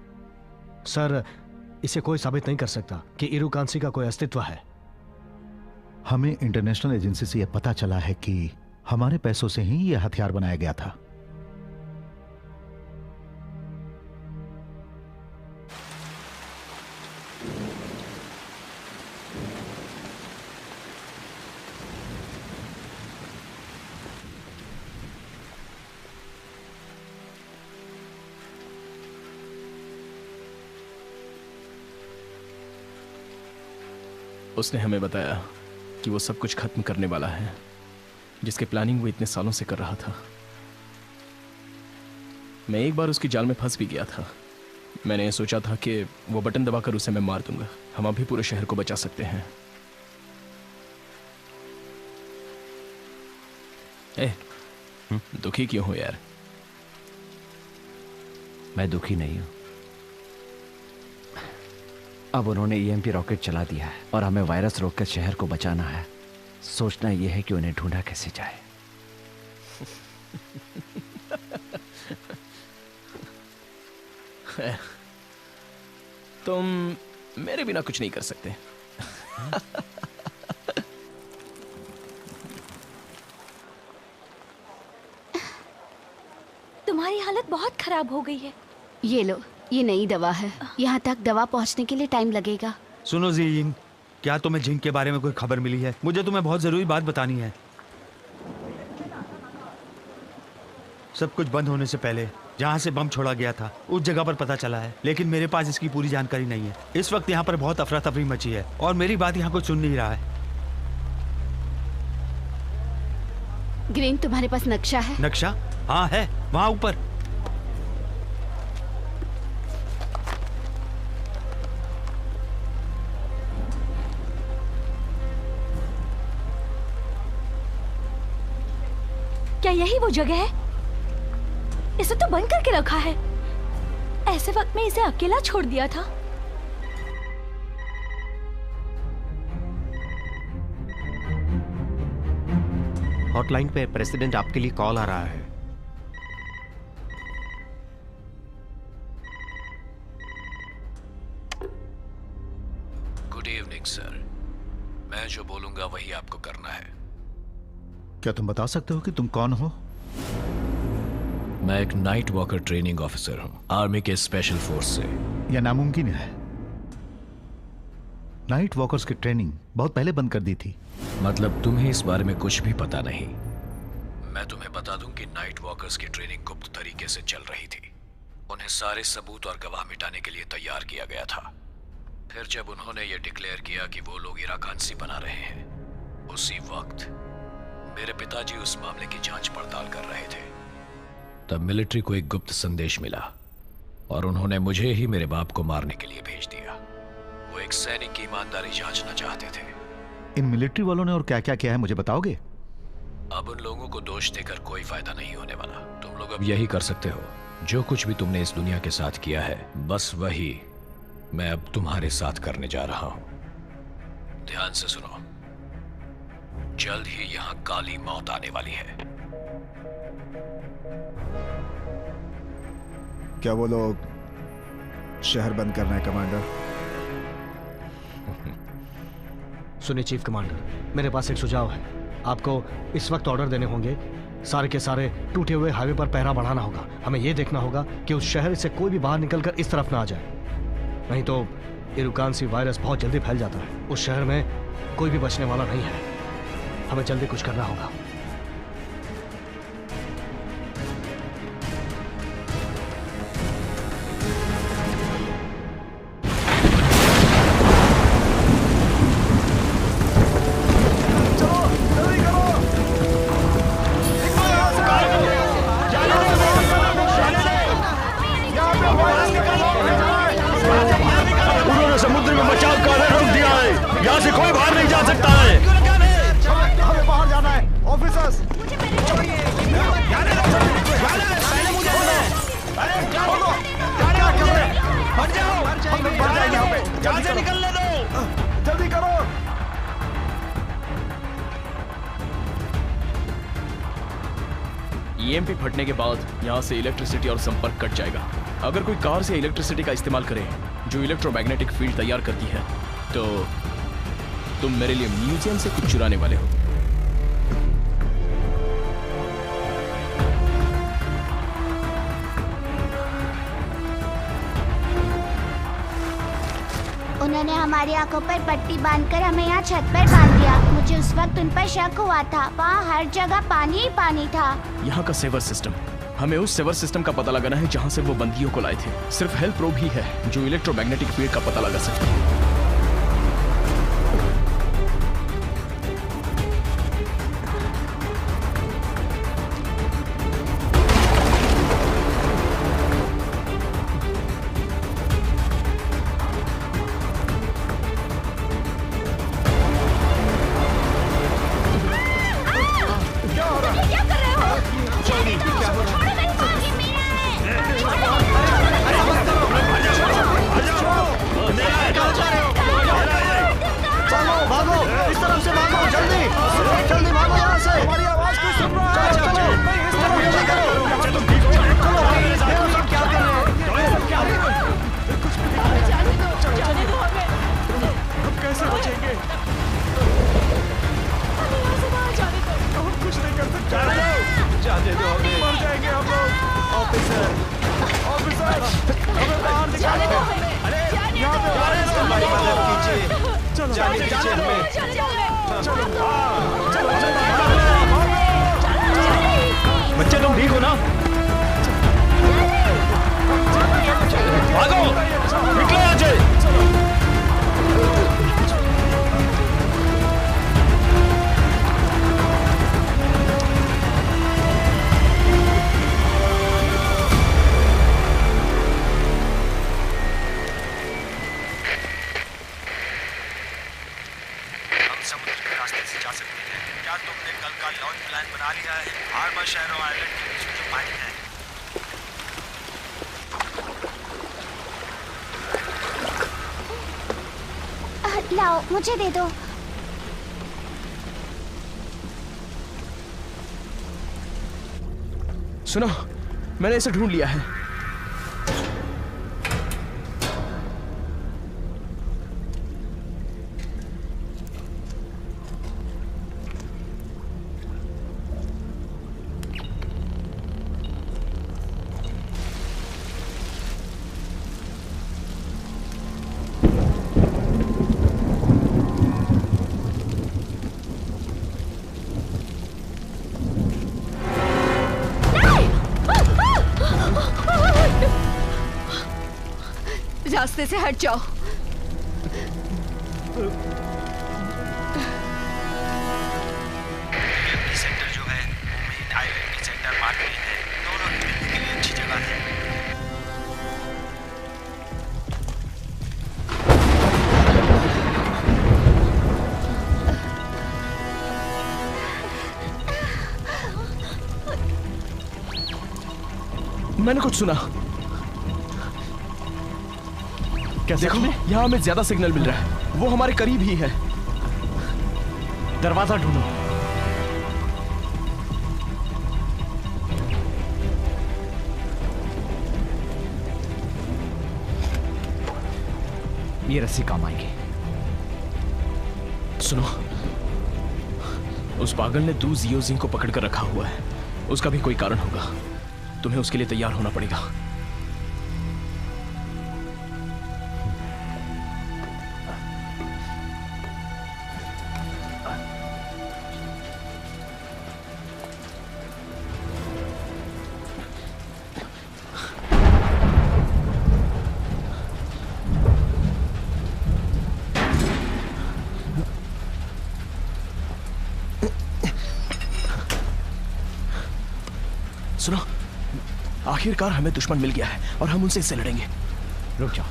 सर, इसे कोई साबित नहीं कर सकता कि इरुकांसी का कोई अस्तित्व है। हमें इंटरनेशनल एजेंसी से यह पता चला है कि हमारे पैसों से ही यह हथियार बनाया गया था। उसने हमें बताया कि वो सब कुछ खत्म करने वाला है, जिसकी प्लानिंग वो इतने सालों से कर रहा था। मैं एक बार उसकी जाल में फंस भी गया था। मैंने ये सोचा था कि वो बटन दबाकर उसे मैं मार दूंगा। हम अभी पूरे शहर को बचा सकते हैं। दुखी क्यों हो यार? मैं दुखी नहीं हूं। अब उन्होंने ईएमपी रॉकेट चला दिया है और हमें वायरस रोककर शहर को बचाना है। सोचना यह है कि उन्हें ढूंढा कैसे जाए। तुम मेरे बिना कुछ नहीं कर सकते। तुम्हारी हालत बहुत खराब हो गई है। ये लो, ये नई दवा है। यहाँ तक दवा पहुँचने के लिए टाइम लगेगा। सुनो ज़ीयिंग, क्या तुम्हें जिंक के बारे में कोई खबर मिली है? मुझे तुम्हें बहुत जरूरी बात बतानी है। सब कुछ बंद होने से पहले जहाँ से बम छोड़ा गया था उस जगह पर पता चला है, लेकिन मेरे पास इसकी पूरी जानकारी नहीं है। इस वक्त यहाँ पर बहुत अफरा तफरी मची है और मेरी बात यहाँ कोई सुन नहीं रहा है। ग्रीन, तुम्हारे पास नक्शा है? नक्शा? हाँ है, वहाँ ऊपर। क्या यही वो जगह है? इसे तो बंद करके रखा है। ऐसे वक्त में इसे अकेला छोड़ दिया था। हॉटलाइन पे प्रेसिडेंट आपके लिए कॉल आ रहा है। Good evening sir. मैं जो बोलूंगा वही आपको करना है। क्या तुम बता सकते हो कि तुम कौन हो? मैं एक नाइट वॉकर ट्रेनिंग ऑफिसर हूं, आर्मी के स्पेशल फोर्स से। यह नामुमकिन है। नाइट वॉकर्स की ट्रेनिंग बहुत पहले बंद कर दी थी। मतलब तुम्हें इस बारे में कुछ भी पता नहीं? मैं तुम्हें बता दूं कि नाइट वॉकर्स की ट्रेनिंग गुप्त तरीके से चल रही थी। उन्हें सारे सबूत और गवाह मिटाने के लिए तैयार किया गया था। फिर जब उन्होंने ये डिक्लेयर किया कि वो लोग इराकांसी बना रहे हैं, उसी वक्त मेरे पिताजी उस मामले की जांच पड़ताल कर रहे थे। तब मिलिट्री को एक गुप्त संदेश मिला और उन्होंने मुझे ही मेरे बाप को मारने के लिए भेज दिया। वो एक सैनिक की ईमानदारी जांचना चाहते थे। इन मिलिट्री वालों ने और क्या क्या किया है मुझे बताओगे? अब उन लोगों को दोष देकर कोई फायदा नहीं होने वाला। तुम लोग अब यही कर सकते हो, जो कुछ भी तुमने इस दुनिया के साथ किया है, बस वही मैं अब तुम्हारे साथ करने जा रहा हूं। ध्यान से सुनो, जल्द ही यहां काली मौत आने वाली है। क्या वो लोग शहर बंद कर रहे हैं कमांडर? सुनिए चीफ कमांडर, मेरे पास एक सुझाव है। आपको इस वक्त ऑर्डर देने होंगे। सारे के सारे टूटे हुए हाईवे पर पहरा बढ़ाना होगा। हमें यह देखना होगा कि उस शहर से कोई भी बाहर निकलकर इस तरफ ना आ जाए, नहीं तो इरुकांसी वायरस बहुत जल्दी फैल जाता है। उस शहर में कोई भी बचने वाला नहीं है। हमें जल्दी कुछ करना होगा। उन्होंने समुद्र में बचाव कार्य रोक दिया है। यहाँ से कोई बाहर नहीं जा सकता है। हमें बाहर जाना है। ऑफिसर्स, निकलने दो, जल्दी करो। ईएमपी फटने के बाद यहाँ से इलेक्ट्रिसिटी और संपर्क कट जाएगा। अगर कोई कार से इलेक्ट्रिसिटी का इस्तेमाल करे जो इलेक्ट्रोमैग्नेटिक फील्ड तैयार करती है, तो तुम मेरे लिए म्यूजियम से कुछ चुराने वाले हो। उन्होंने हमारी आंखों पर पट्टी बांधकर हमें यहाँ छत पर बांध दिया। मुझे उस वक्त उन पर शक हुआ था। वहाँ हर जगह पानी ही पानी था। यहाँ का सेवर सिस्टम, हमें उस सेवर सिस्टम का पता लगाना है जहाँ से वो बंदियों को लाए थे। सिर्फ हेल्प प्रोब ही है जो इलेक्ट्रोमैग्नेटिक फील्ड का पता लगा सकती है। बच्चे तुम ठीक हो ना? भागो, निकलो यहाँ से। रास्ते से जा सकते हैं। क्या तुमने कल का लॉन्च प्लान बना लिया है? हार्बर शहर और आइलैंड के बीच में जो पानी है। लाओ, मुझे दे दो। सुनो, मैंने इसे ढूंढ लिया है। रास्ते से हट जाओ। सेंटर जो है वो मेन आइलैंड के सेंटर पार्क में है। दोनों मिलने के लिए अच्छी जगह है। मैंने कुछ सुना। कैसे? देखो, यहाँ हमें ज्यादा सिग्नल मिल रहा है। वो हमारे करीब ही है। दरवाजा ढूंढो। ये रस्सी काम आएगी। सुनो, उस पागल ने दू जियोजिंग को पकड़ कर रखा हुआ है। उसका भी कोई कारण होगा। तुम्हें उसके लिए तैयार होना पड़ेगा। सुनो, आखिरकार हमें दुश्मन मिल गया है और हम उनसे इससे लड़ेंगे। रुक जाओ।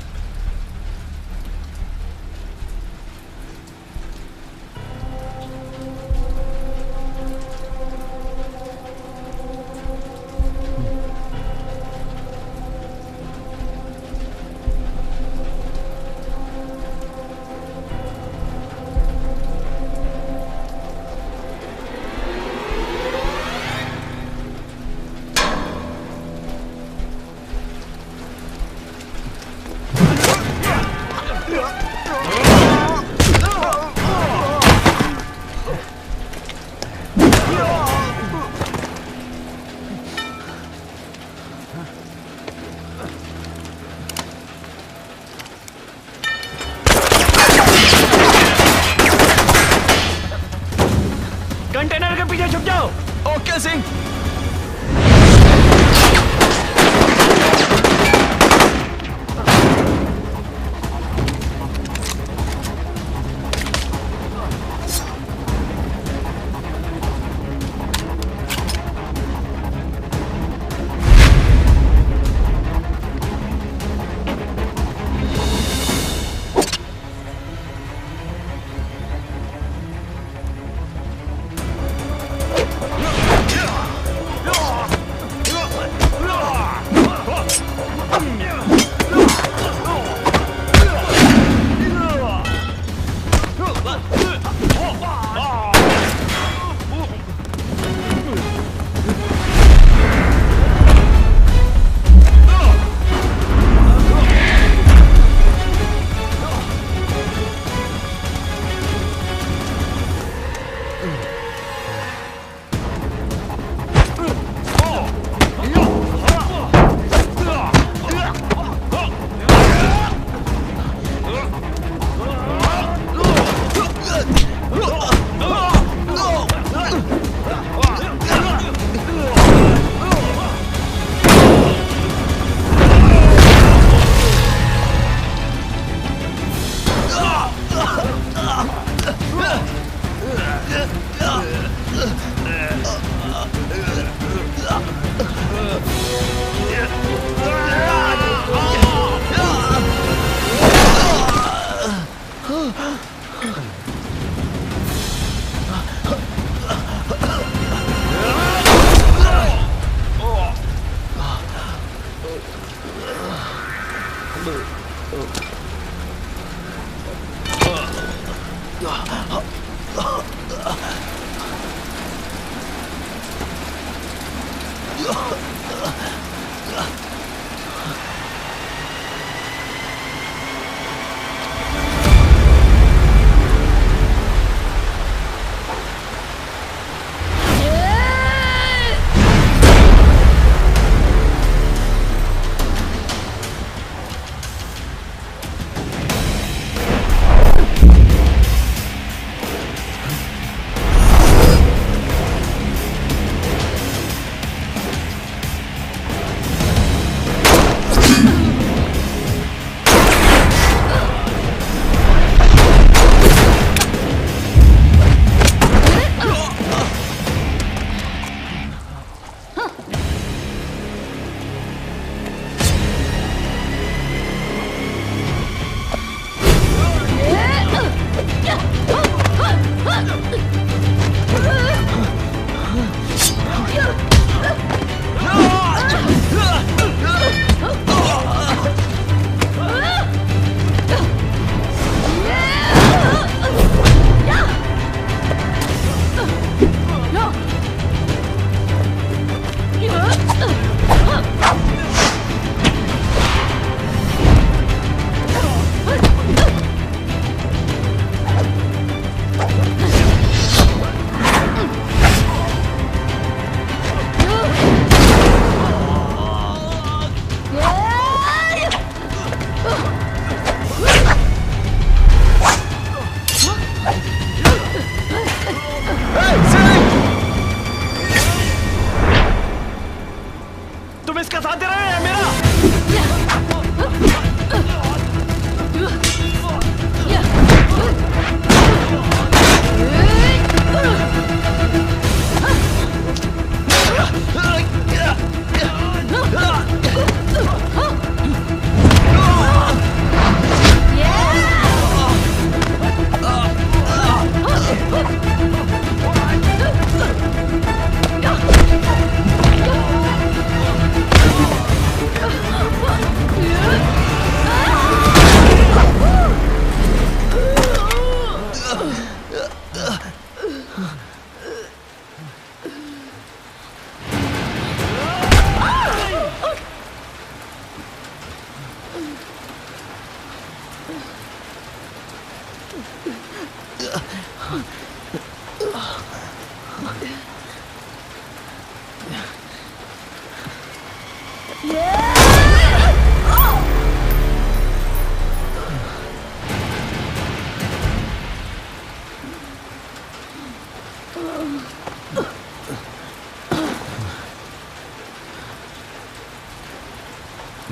कंटेनर के पीछे छुप जाओ। ओके सिंह।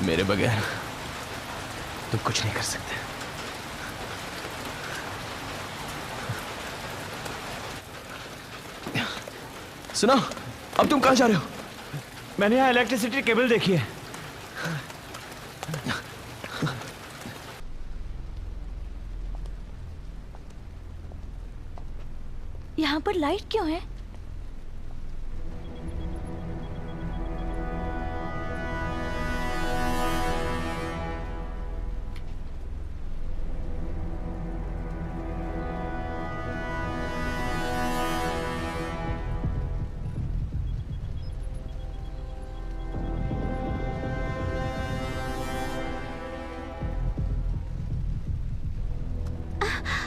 मेरे बगैर तुम कुछ नहीं कर सकते। सुनो, अब तुम कहां जा रहे हो? मैंने यहाँ इलेक्ट्रिसिटी केबल देखी है। यहाँ पर लाइट क्यों है?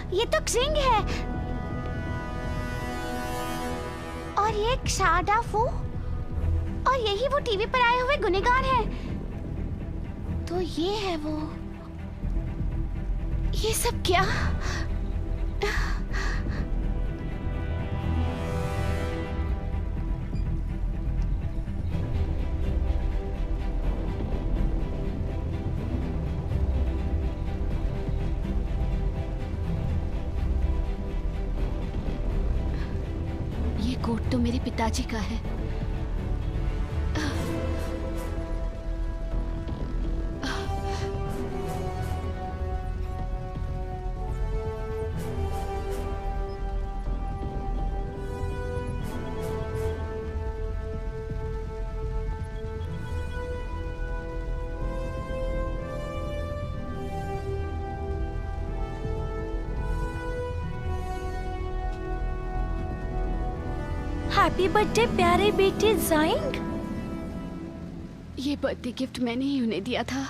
ये तो क्सिंग है और ये शादा फू और यही वो टीवी पर आए हुए गुनहगार हैं। तो ये है वो। ये सब क्या? कोट तो मेरे पिताजी का है। हैप्पी बर्थडे प्यारे बेटे ज़ाइंग। ये बर्थडे गिफ्ट मैंने ही उन्हें दिया था।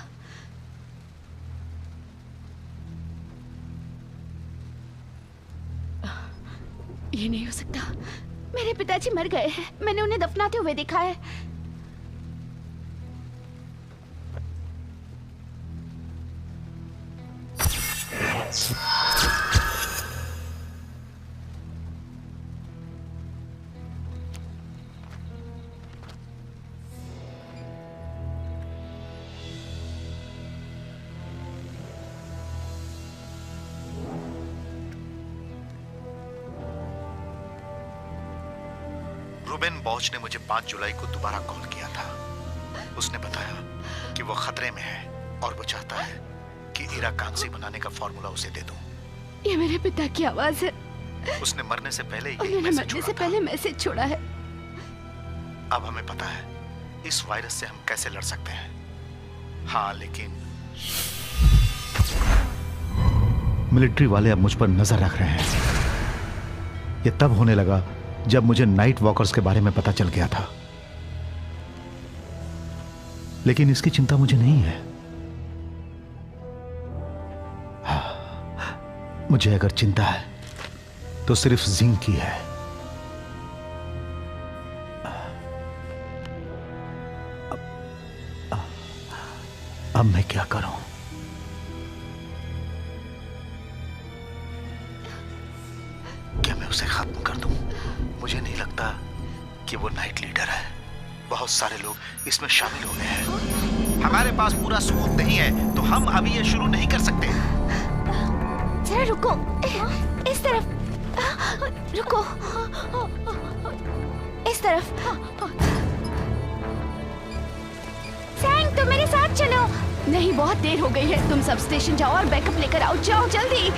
ये नहीं हो सकता। मेरे पिताजी मर गए हैं। मैंने उन्हें दफनाते हुए देखा है। रूबेन बॉच ने मुझे 5 जुलाई को दोबारा कॉल किया था। उसने बताया कि वो खतरे में है और वो चाहता है कि इरा कांसी बनाने का फॉर्मूला उसे दे दूं। ये मेरे पिता की आवाज है। उसने मरने से पहले उन्होंने मरने से पहले मैसेज छोड़ा है। अब हमें पता है इस वायरस से हम कैसे लड़ सकते हैं। हाँ, लेकिन मिलिट्री वाले अब मुझ पर नजर रख रहे हैं। ये तब होने लगा जब मुझे नाइट वॉकर्स के बारे में पता चल गया था। लेकिन इसकी चिंता मुझे नहीं है। मुझे अगर चिंता है तो सिर्फ जिंक की है। अब मैं क्या करूं? क्या मैं उसे खत्म कर दूं? मुझे नहीं लगता कि वो नाइट लीडर है। बहुत सारे लोग इसमें शामिल हो गए हैं। हमारे पास पूरा सबूत नहीं है तो हम अभी ये शुरू नहीं कर सकते। जरा रुको, इस तरफ रुको, इस तरफ। सैंग, तुम मेरे साथ चलो। नहीं, बहुत देर हो गई है। तुम सब स्टेशन जाओ और बैकअप लेकर आओ। जाओ जल्दी।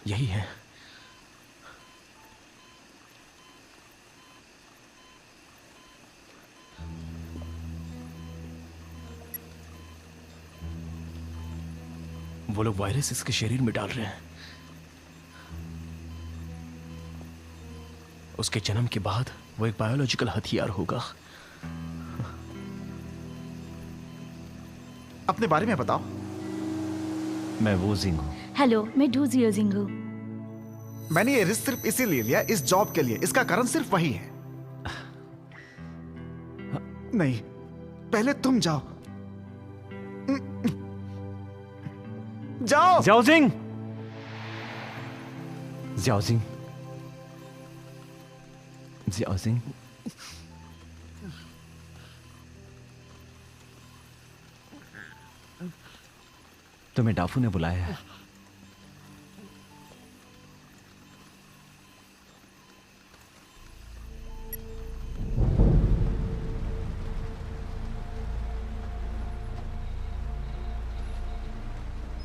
यही है। वो लोग वायरस इसके शरीर में डाल रहे हैं। उसके जन्म के बाद वो एक बायोलॉजिकल हथियार होगा। अपने बारे में बताओ। मैं वो जिंग हूँ। हेलो, मैं डू जियो जिंग हूँ। मैंने ये रिस्क सिर्फ इसीलिए लिया, इस जॉब के लिए। इसका कारण सिर्फ वही है। नहीं, पहले तुम जाओ। जाओ। ज़ियाओजिंग, ज़ियाओजिंग, ज़ियाओजिंग। तुम्हें डाफू ने बुलाया है।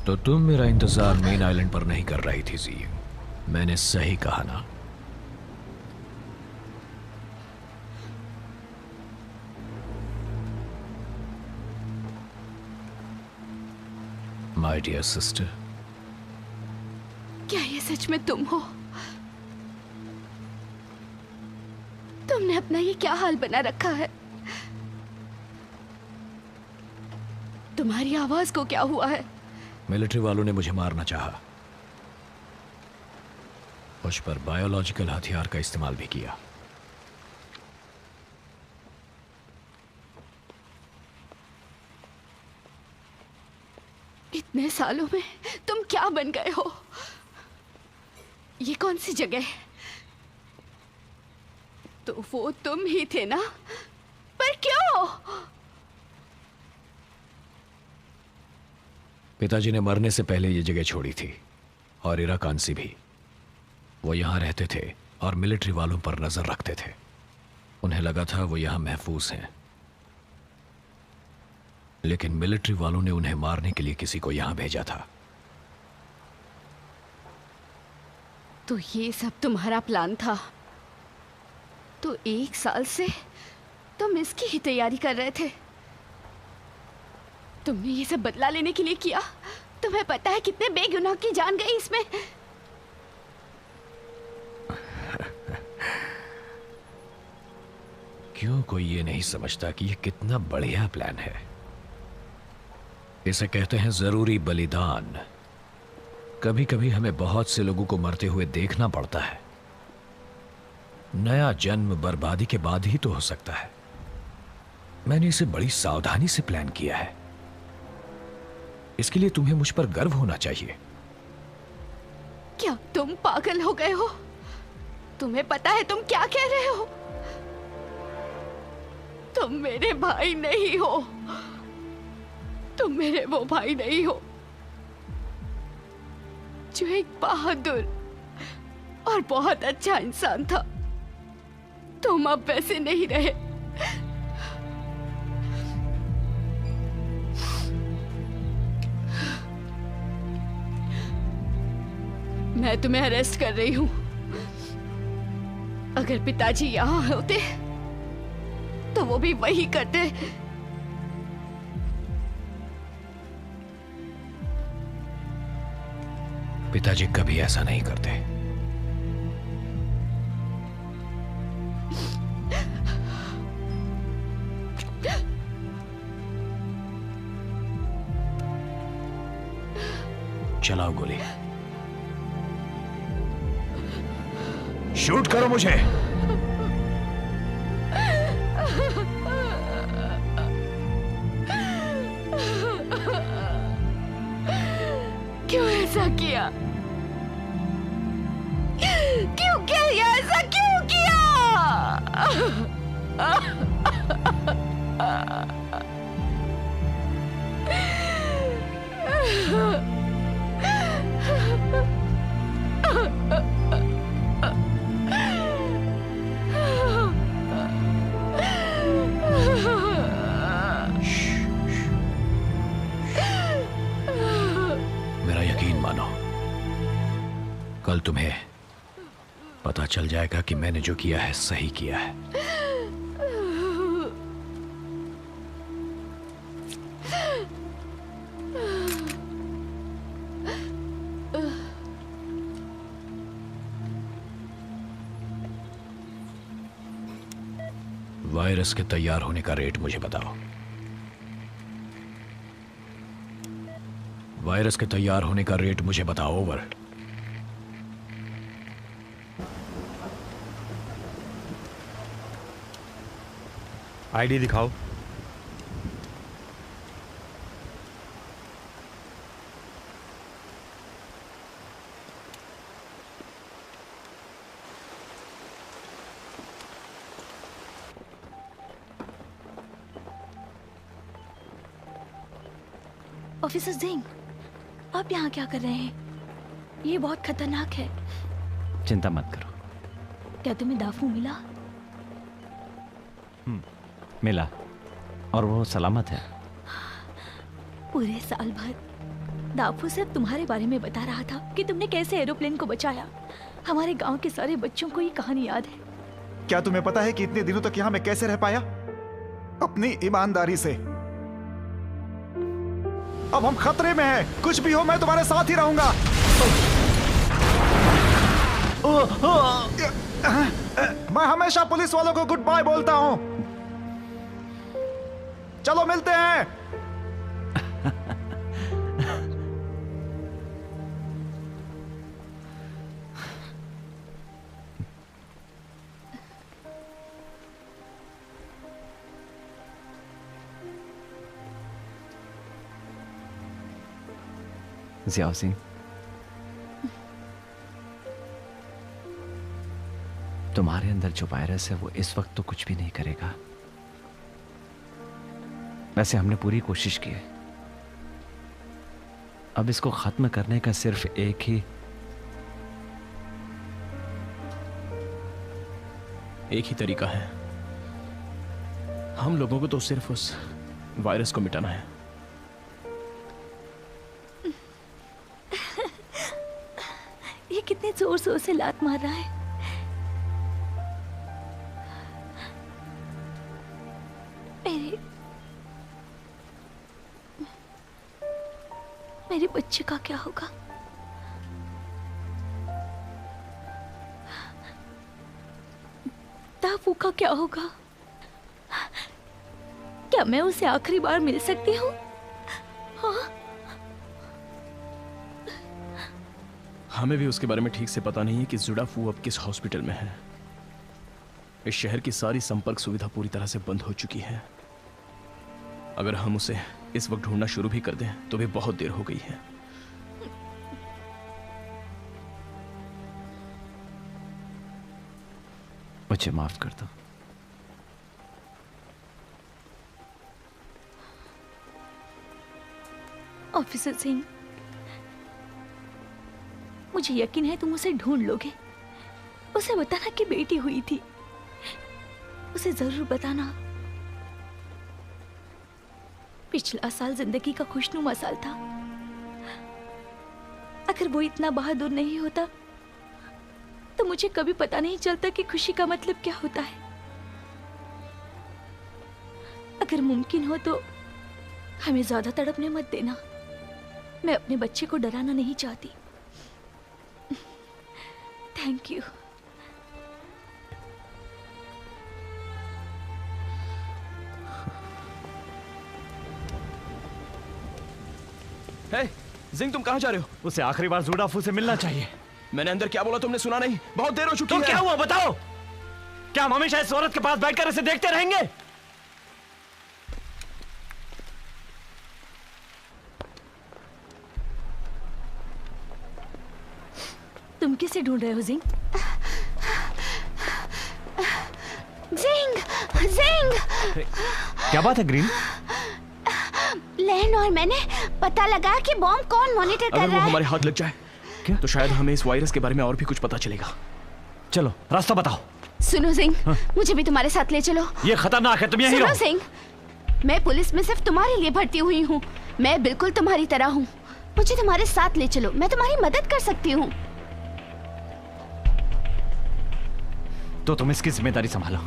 तो तुम मेरा इंतजार मेन आइलैंड पर नहीं कर रही थी जी। मैंने सही कहा ना? माय डियर सिस्टर, क्या ये सच में तुम हो? तुमने अपना ये क्या हाल बना रखा है? तुम्हारी आवाज को क्या हुआ है? मिलिट्री वालों ने मुझे मारना चाहा। मुझ पर बायोलॉजिकल हथियार का इस्तेमाल भी किया। इतने सालों में तुम क्या बन गए हो? ये कौन सी जगह है? तो वो तुम ही थे ना? पर क्यों? पिताजी ने मरने से पहले ये जगह छोड़ी थी, और इरा कांसी भी। वो यहां रहते थे और मिलिट्री वालों पर नजर रखते थे। उन्हें लगा था वो यहां महफूज हैं, लेकिन मिलिट्री वालों ने उन्हें मारने के लिए किसी को यहां भेजा था। तो ये सब तुम्हारा प्लान था? तो 1 साल से तुम इसकी ही तैयारी कर रहे थे? तुमने ये सब बदला लेने के लिए किया? तुम्हें पता है कितने बेगुनाह की जान गई इसमें? क्यों कोई ये नहीं समझता कि ये कितना बढ़िया प्लान है? इसे कहते हैं जरूरी बलिदान। कभी कभी हमें बहुत से लोगों को मरते हुए देखना पड़ता है। नया जन्म बर्बादी के बाद ही तो हो सकता है। मैंने इसे बड़ी सावधानी से प्लान किया है। इसके लिए तुम्हें मुझ पर गर्व होना चाहिए। क्या तुम पागल हो गए हो? तुम्हें पता है तुम क्या कह रहे हो? तुम मेरे भाई नहीं हो। तुम मेरे वो भाई नहीं हो जो एक बहादुर और बहुत अच्छा इंसान था। तुम अब वैसे नहीं रहे। मैं तुम्हें अरेस्ट कर रही हूं। अगर पिताजी यहां होते तो वो भी वही करते। पिताजी कभी ऐसा नहीं करते। चलाओ गोली। शूट करो मुझे। क्यों ऐसा किया? क्यों किया ऐसा? क्यों किया? मेरा यकीन मानो, कल तुम्हें पता चल जाएगा कि मैंने जो किया है सही किया है। वायरस के तैयार होने का रेट मुझे बताओ। वायरस के तैयार होने का रेट मुझे बताओ। ओवर। आईडी दिखाओ। ऑफिसर सिंह, आप यहाँ क्या कर रहे हैं? ये बहुत खतरनाक है। चिंता मत करो। क्या तुम्हें दाफू मिला? मिला, और वो सलामत है। पूरे साल भर दाफू सिर्फ तुम्हारे बारे में बता रहा था कि तुमने कैसे एरोप्लेन को बचाया। हमारे गांव के सारे बच्चों को ये कहानी याद है। क्या तुम्हें पता है कि इतने दिनों तक यहाँ मैं कैसे रह पाया? अपनी ईमानदारी से। अब हम खतरे में हैं। कुछ भी हो मैं तुम्हारे साथ ही रहूंगा। मैं हमेशा पुलिस वालों को गुड बाय बोलता हूं। चलो मिलते हैं। ज़ियाओ सिंह, तुम्हारे अंदर जो वायरस है वो इस वक्त तो कुछ भी नहीं करेगा। वैसे हमने पूरी कोशिश की है। अब इसको खत्म करने का सिर्फ एक ही तरीका है। हम लोगों को तो सिर्फ उस वायरस को मिटाना है। ये कितने जोर जोर से लात मार रहा है। मेरे बच्चे का क्या होगा? दाफू का क्या होगा? क्या मैं उसे आखिरी बार मिल सकती हूँ? हाँ? हमें भी उसके बारे में ठीक से पता नहीं है कि जुडाफू अब किस हॉस्पिटल में है। इस शहर की सारी संपर्क सुविधा पूरी तरह से बंद हो चुकी है। अगर हम उसे इस वक्त ढूंढना शुरू भी कर दें तो भी बहुत देर हो गई है। मुझे माफ कर दो। ऑफिसर सिंह, मुझे यकीन है तुम उसे ढूंढ लोगे। उसे बताना कि बेटी हुई थी। उसे जरूर बताना। पिछला साल जिंदगी का खुशनुमा साल था। अगर वो इतना बहादुर नहीं होता तो मुझे कभी पता नहीं चलता कि खुशी का मतलब क्या होता है। अगर मुमकिन हो तो हमें ज्यादा तड़पने मत देना। मैं अपने बच्चे को डराना नहीं चाहती। Thank you. हे, जिंग तुम कहां जा रहे हो? उसे आखिरी बार जुडाफू से मिलना चाहिए। मैंने अंदर क्या बोला तुमने सुना नहीं? बहुत देर हो चुकी है। तो क्या हुआ बताओ? क्या हम हमेशा इस औरत के पास बैठकर इसे देखते रहेंगे? तुम किसे ढूंढ रहे हो जिंग? जिंग, जिंग। क्या बात है ग्रीन? लेन और मैंने पता लगा कि बॉम्ब कौन मॉनिटर कर रहा है। अगर वो हमारे हाथ लग जाए क्या? तो शायद हमें इस वायरस के बारे में और भी कुछ पता चलेगा। चलो रास्ता बताओ। सुनो सिंह, मुझे भी तुम्हारे साथ ले चलो। ये खतरनाक है, तुम यहीं रहो। सुनो सिंह, मैं पुलिस में सिर्फ तुम्हारे लिए भर्ती हुई हूँ। मैं बिल्कुल तुम्हारी तरह हूँ। मुझे तुम्हारे साथ ले चलो, मैं तुम्हारी मदद कर सकती हूँ। तो तुम इसकी जिम्मेदारी संभालो।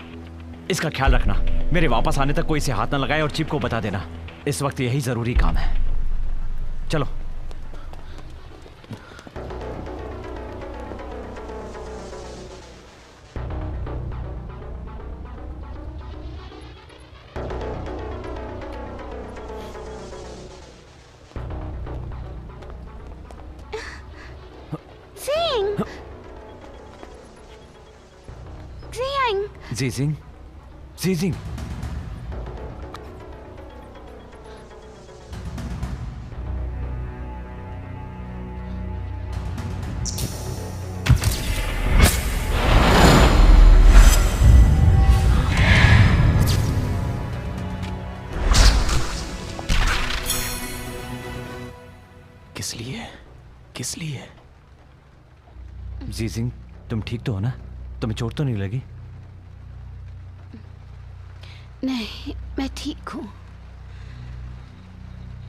इसका ख्याल रखना। मेरे वापस आने तक कोई इसे हाथ न लगाए और चीफ को बता देना। इस वक्त यही जरूरी काम है। चलो। Zing! Zing! जीजिंग, जीजिंग। किस लिए? किस लिए? जीजिंग, तुम ठीक तो हो ना? तुम्हें चोट तो नहीं लगी? नहीं, मैं ठीक हूँ।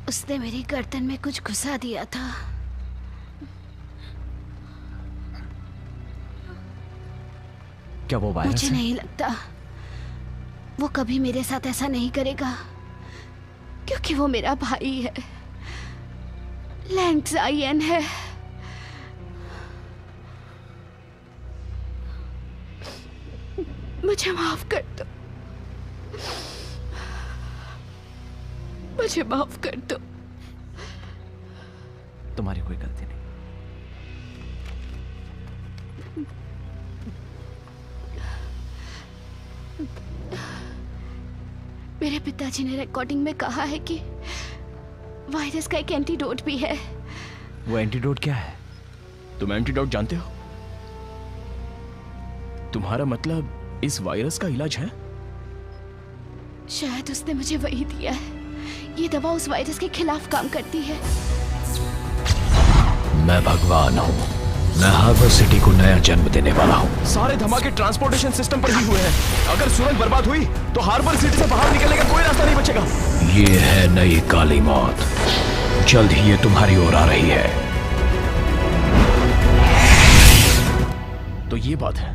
उसने मेरी गर्दन में कुछ घुसा दिया था। क्या वो वायरस मुझे है? नहीं लगता वो कभी मेरे साथ ऐसा नहीं करेगा, क्योंकि वो मेरा भाई है, लैंग ज़ायन है। मुझे माफ कर दो, मुझे माफ कर दो। तुम्हारी कोई गलती नहीं। मेरे पिताजी ने रिकॉर्डिंग में कहा है कि वायरस का एक एंटीडोट भी है। वो एंटीडोट क्या है? तुम एंटीडोट जानते हो? तुम्हारा मतलब इस वायरस का इलाज है? शायद उसने मुझे वही दिया है। ये दवा उस वायरस के खिलाफ काम करती है। मैं भगवान हूँ। मैं हार्बर सिटी को नया जन्म देने वाला हूँ। सारे धमाके ट्रांसपोर्टेशन सिस्टम पर ही हुए हैं। अगर सुरंग बर्बाद हुई तो हार्बर सिटी से बाहर निकलने का कोई रास्ता नहीं बचेगा। ये है नई काली मौत। जल्द ही ये तुम्हारी ओर आ रही है। तो ये बात है,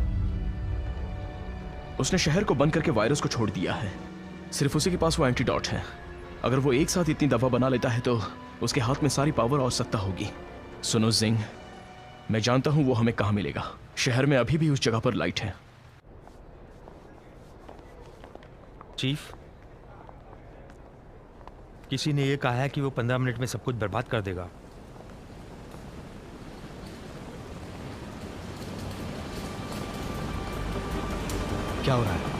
उसने शहर को बंद करके वायरस को छोड़ दिया है। सिर्फ उसी के पास वो एंटीडोट है। अगर वो एक साथ इतनी दवा बना लेता है तो उसके हाथ में सारी पावर और सत्ता होगी। सुनो जिंग, मैं जानता हूं वो हमें कहां मिलेगा। शहर में अभी भी उस जगह पर लाइट है। चीफ, किसी ने ये कहा है कि वो 15 मिनट में सब कुछ बर्बाद कर देगा। क्या हो रहा है?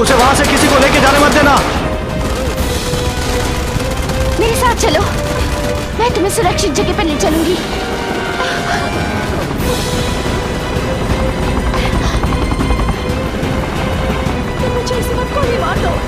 उसे वहां से किसी को लेके जाने मत देना। मेरे साथ चलो, मैं तुम्हें सुरक्षित जगह पर ले चलूंगी। मुझे इस वक्त गोली मार दो।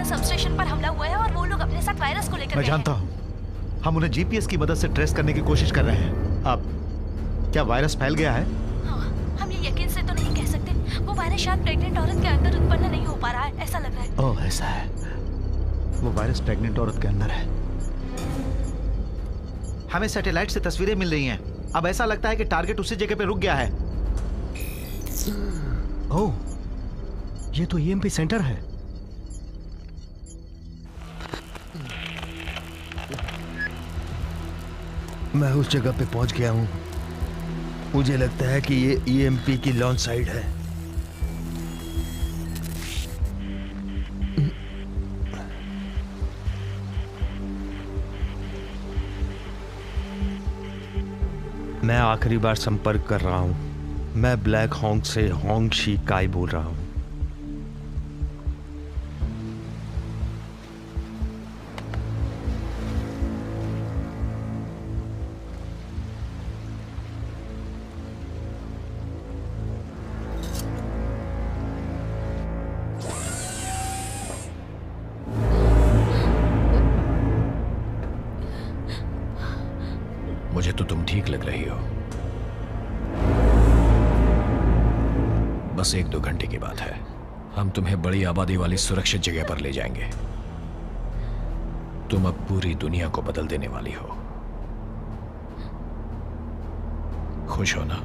सबस्टेशन पर हमला हुआ है और वो लोग अपने साथ वायरस को लेकर मैं जानता हूँ। हम उन्हें जीपीएस की मदद से ट्रेस करने की कोशिश कर रहे हैं। अब क्या वायरस फैल गया है? हाँ, हम ये यकीन से तो नहीं कह सकते। वो वायरस शायद प्रेग्नेंट औरत के अंदर उत्पन्न नहीं हो पा रहा है, ऐसा लग रहा है। ओह, ऐसा है। वो वायरस प्रेग्नेंट औरत के अंदर है। हमें सैटेलाइट से तस्वीरें मिल रही हैं। अब ऐसा लगता है कि टारगेट उसी जगह पे रुक गया है। ओह, ये तो ईएमपी सेंटर है। मैं उस जगह पे पहुंच गया हूं। मुझे लगता है कि ये ईएमपी की लॉन्च साइट है। मैं आखिरी बार संपर्क कर रहा हूं। मैं ब्लैक हॉन्ग से होंग शी काई बोल रहा हूं। बस 1-2 घंटे की बात है। हम तुम्हें बड़ी आबादी वाली सुरक्षित जगह पर ले जाएंगे। तुम अब पूरी दुनिया को बदल देने वाली हो। खुश हो ना?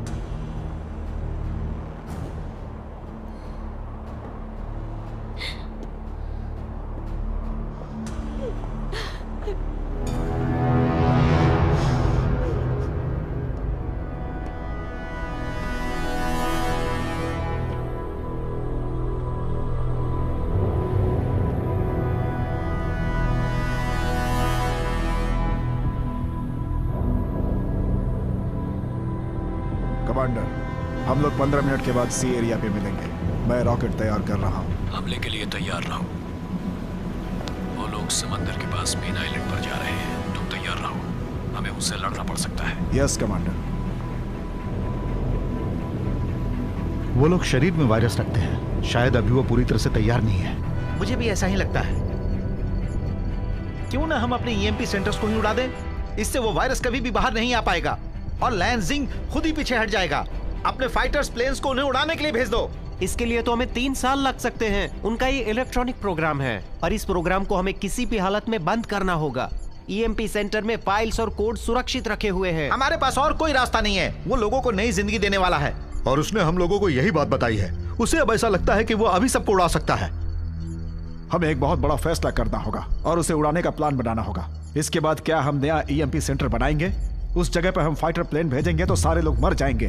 कमांडर, हम लोग 15 मिनट के बाद सी एरिया पे मिलेंगे। मैं रॉकेट तैयार कर रहा हूँ। हमले के लिए तैयार रहो। वो लोग समंदर के पास मेन आइलैंड पर जा रहे हैं। तुम तैयार रहो, हमें उससे लड़ना पड़ सकता है। Yes commander. वो लोग शरीर में वायरस रखते हैं। शायद अभी वो पूरी तरह से तैयार नहीं है। मुझे भी ऐसा ही लगता है। क्यों ना हम अपने ईएमपी सेंटर्स को ही उड़ा दें? इससे वो वायरस कभी भी बाहर नहीं आ पाएगा और लैंजिंग खुद ही पीछे हट जाएगा। अपने फाइटर्स प्लेन्स को उन्हें उड़ाने के लिए भेज दो। इसके लिए तो हमें 3 साल लग सकते हैं। उनका ये इलेक्ट्रॉनिक प्रोग्राम है और इस प्रोग्राम को हमें किसी भी हालत में बंद करना होगा। ईएमपी सेंटर में फाइल्स और कोड सुरक्षित रखे हुए हैं। हमारे पास और कोई रास्ता नहीं है। वो लोगों को नई जिंदगी देने वाला है और उसने हम लोगों को यही बात बताई है। उसे अब ऐसा लगता है कि वो अभी सबको उड़ा सकता है। हमें एक बहुत बड़ा फैसला करना होगा और उसे उड़ाने का प्लान बनाना होगा। इसके बाद क्या हम नया ईएमपी सेंटर बनाएंगे? उस जगह पर हम फाइटर प्लेन भेजेंगे तो सारे लोग मर जाएंगे।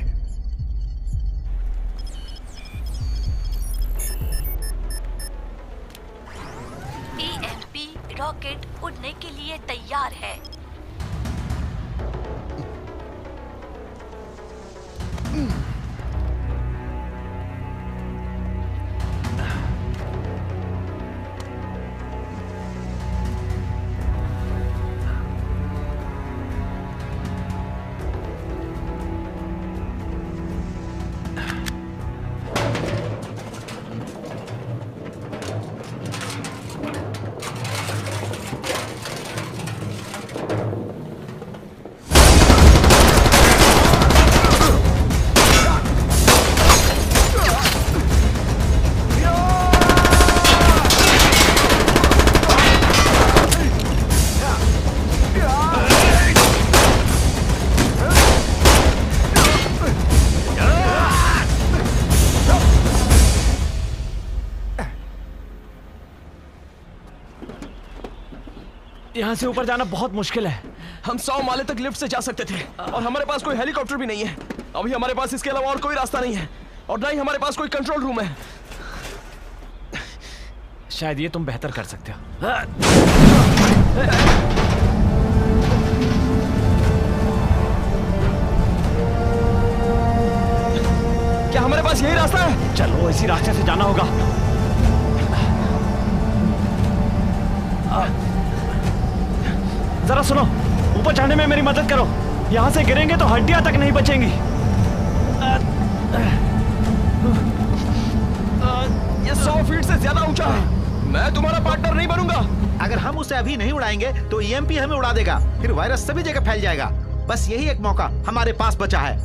ईएमपी रॉकेट उड़ने के लिए तैयार है। यहाँ से ऊपर जाना बहुत मुश्किल है। हम 100 माले तक लिफ्ट से जा सकते थे और हमारे पास कोई हेलीकॉप्टर भी नहीं है। अभी हमारे पास इसके अलावा और कोई रास्ता नहीं है और ना ही हमारे पास कोई कंट्रोल रूम है। शायद ये तुम बेहतर कर सकते हो। क्या हमारे पास यही रास्ता है? चलो इसी रास्ते से जाना होगा। जरा सुनो, ऊपर जाने में मेरी मदद करो। यहाँ से गिरेंगे तो हड्डियां तक नहीं बचेंगी। ये 100 फीट से ज्यादा ऊंचा है। मैं तुम्हारा पार्टनर नहीं बनूंगा। अगर हम उसे अभी नहीं उड़ाएंगे तो ईएमपी हमें उड़ा देगा। फिर वायरस सभी जगह फैल जाएगा। बस यही एक मौका हमारे पास बचा है।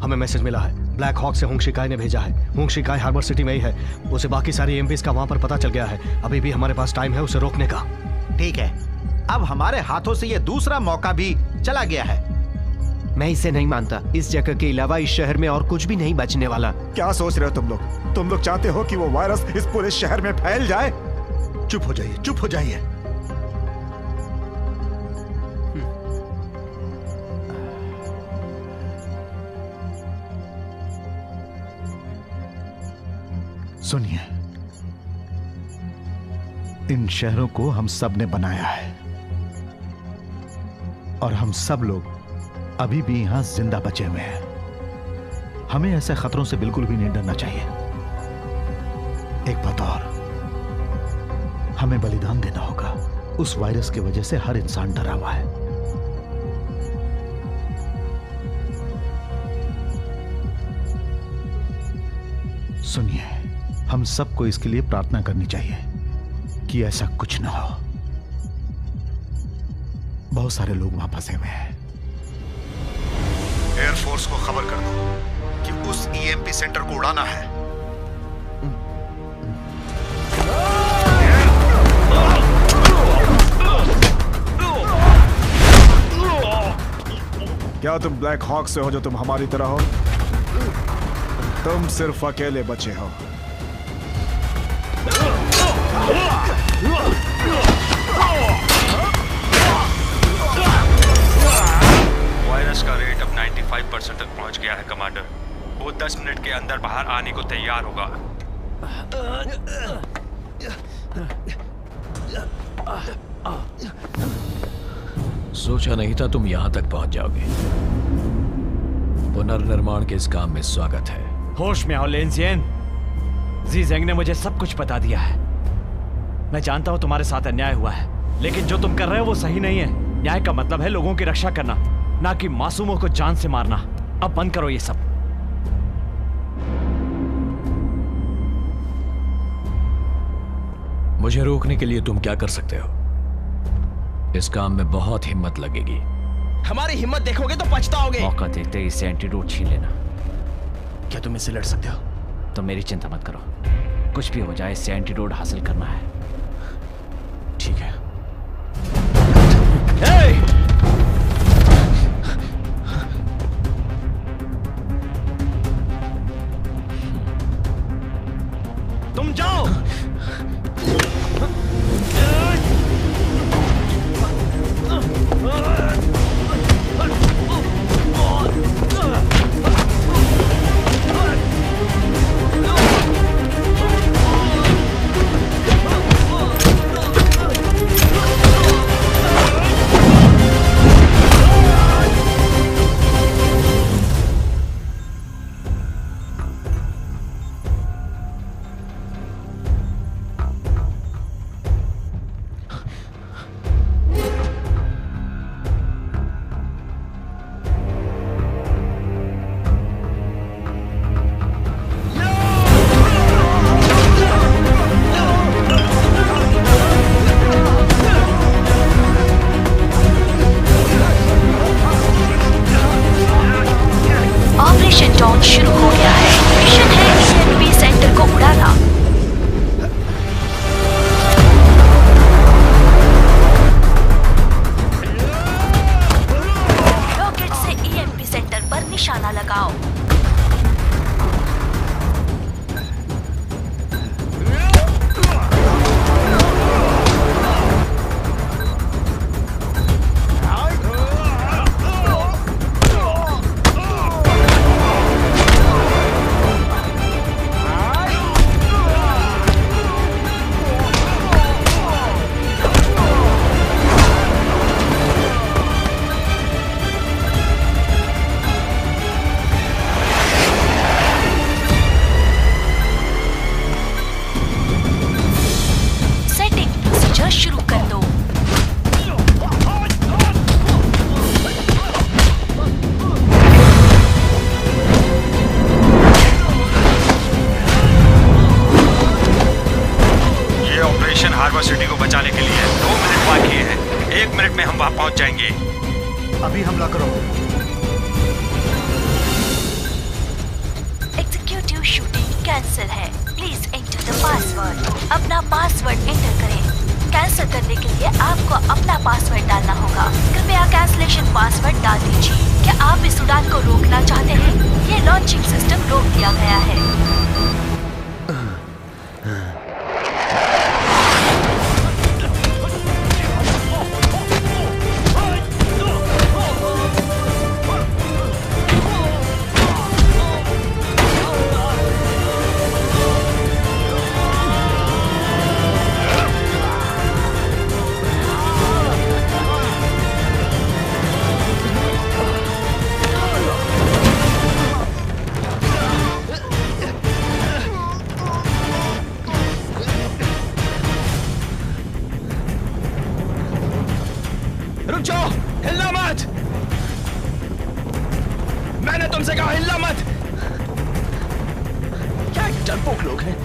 हमें मैसेज मिला है, ब्लैक हॉक से होंग शिकाई ने भेजा है। होंग शिकाई हार्बर सिटी में ही है। उसे बाकी सारी ईएमपीज का वहां पर पता चल गया है। अभी भी हमारे पास टाइम है उसे रोकने का। ठीक है, अब हमारे हाथों से ये दूसरा मौका भी चला गया है। मैं इसे नहीं मानता। इस जगह के अलावा इस शहर में और कुछ भी नहीं बचने वाला। क्या सोच रहे हो तुम लोग? तुम लोग चाहते हो कि वो वायरस इस पूरे शहर में फैल जाए? चुप हो जाइए, चुप हो जाइए। सुनिए, इन शहरों को हम सब ने बनाया है और हम सब लोग अभी भी यहां जिंदा बचे हुए हैं। हमें ऐसे खतरों से बिल्कुल भी नहीं डरना चाहिए। एक बात और, हमें बलिदान देना होगा। उस वायरस की वजह से हर इंसान डरा हुआ है। सुनिए, हम सबको इसके लिए प्रार्थना करनी चाहिए कि ऐसा कुछ ना हो। बहुत सारे लोग वहां फंसे हुए हैं। एयरफोर्स को खबर कर दो कि उस ईएमपी सेंटर को उड़ाना है। क्या तुम ब्लैक हॉक से हो जो तुम हमारी तरह हो? तुम सिर्फ अकेले बचे हो। वायरस का रेट अब 95% तक पहुंच गया है कमांडर। वो 10 मिनट के अंदर बाहर आने को तैयार होगा। सोचा नहीं था तुम यहां तक पहुंच जाओगे। पुनर्निर्माण के इस काम में स्वागत है। होश में आओ लेंसियन। जी जेंग ने मुझे सब कुछ बता दिया है। मैं जानता हूं तुम्हारे साथ अन्याय हुआ है, लेकिन जो तुम कर रहे हो वो सही नहीं है। न्याय का मतलब है लोगों की रक्षा करना, ना कि मासूमों को जान से मारना। अब बंद करो ये सब। मुझे रोकने के लिए तुम क्या कर सकते हो? इस काम में बहुत हिम्मत लगेगी। हमारी हिम्मत देखोगे तो पछताओगे। मौका देखते ही इससे एंटीडोट छीन लेना। क्या तुम इससे लड़ सकते हो? तो मेरी चिंता मत करो, कुछ भी हो जाए इससे एंटीडोट हासिल करना है। ठीक है। तुम जाओ। शुरू हो गया है। मिशन है ईएमपी सेंटर को उड़ाना। रॉकेट से ईएमपी सेंटर पर निशाना लगाओ। सिटी को बचाने के लिए 2 मिनट बाकी है। 1 मिनट में हम वहां पहुंच जाएंगे। अभी हमला करो। एग्जीक्यूटिव शूटिंग कैंसिल है। Please enter the password. अपना पासवर्ड एंटर करें। कैंसिल करने के लिए आपको अपना पासवर्ड डालना होगा। कृपया कैंसिलेशन पासवर्ड डाल दीजिए। क्या आप इस उड़ान को रोकना चाहते हैं? ये लॉन्चिंग सिस्टम रोक दिया गया है। रुक जाओ, हिलना मत। मैंने तुमसे कहा हिलना मत। क्या डरपोक लोग हैं।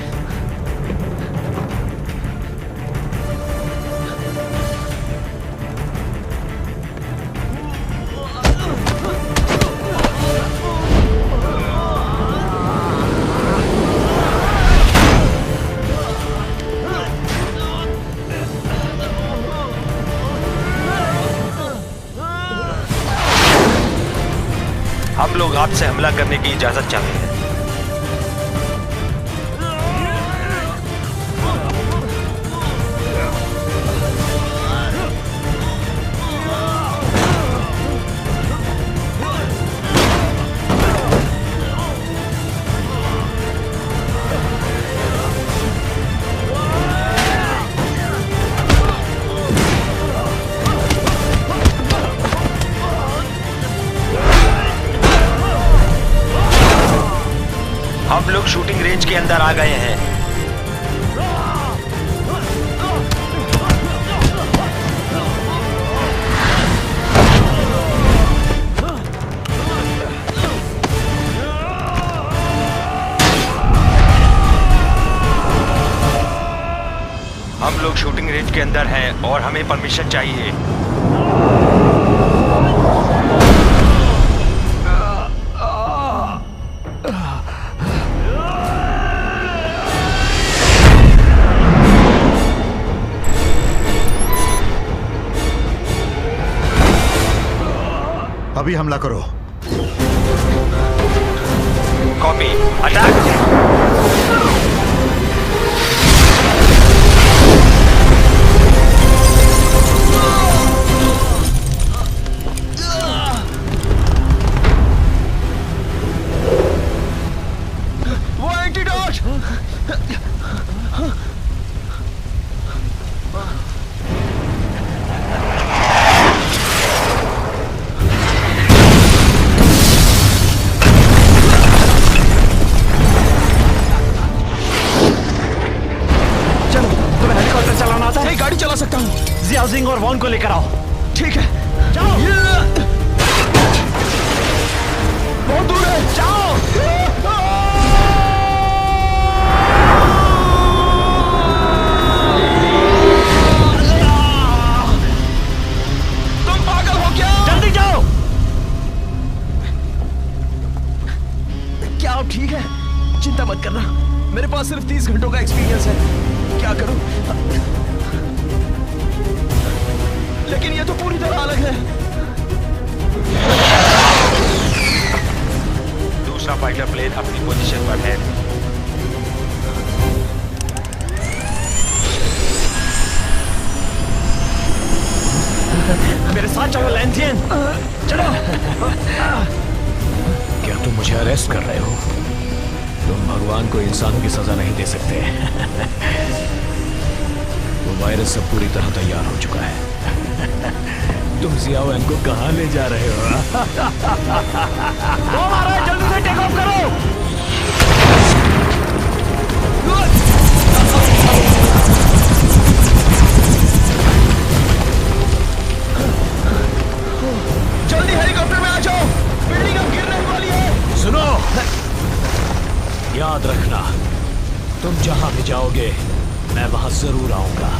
लोग आपसे हमला करने की इजाजत चाहते हैं। हम लोग शूटिंग रेंज के अंदर आ गए हैं। हम लोग शूटिंग रेंज के अंदर हैं और हमें परमिशन चाहिए। अभी हमला करो। Copy, attack. वो एंटीडोट! गाड़ी चला सकता हूँ। जियाओ जिंग और वॉन को लेकर आओ। ठीक है, जाओ। बहुत दूर है, जाओ। तुम पागल हो क्या? जल्दी जाओ। क्या आप ठीक है? चिंता मत करना, मेरे पास सिर्फ 30 घंटों का एक्सपीरियंस है। क्या करूं? लेकिन ये तो पूरी तरह अलग है। दूसरा फाइटर प्लेन अपनी पोजीशन पर है। मेरे साथ चलो लैंथियन, चलो। क्या तुम मुझे अरेस्ट कर रहे हो? तुम भगवान को इंसान की सजा नहीं दे सकते। वो वायरस सब पूरी तरह तैयार हो चुका है। तुम जियाओ इनको कहाँ ले जा रहे हो? वो आ रहा है, जल्दी से टेक ऑफ करो। जल्दी हेलीकॉप्टर में आ जाओ, बिल्डिंग अब गिरने वाली है। सुनो, याद रखना, तुम जहां भी जाओगे मैं वहां जरूर आऊंगा।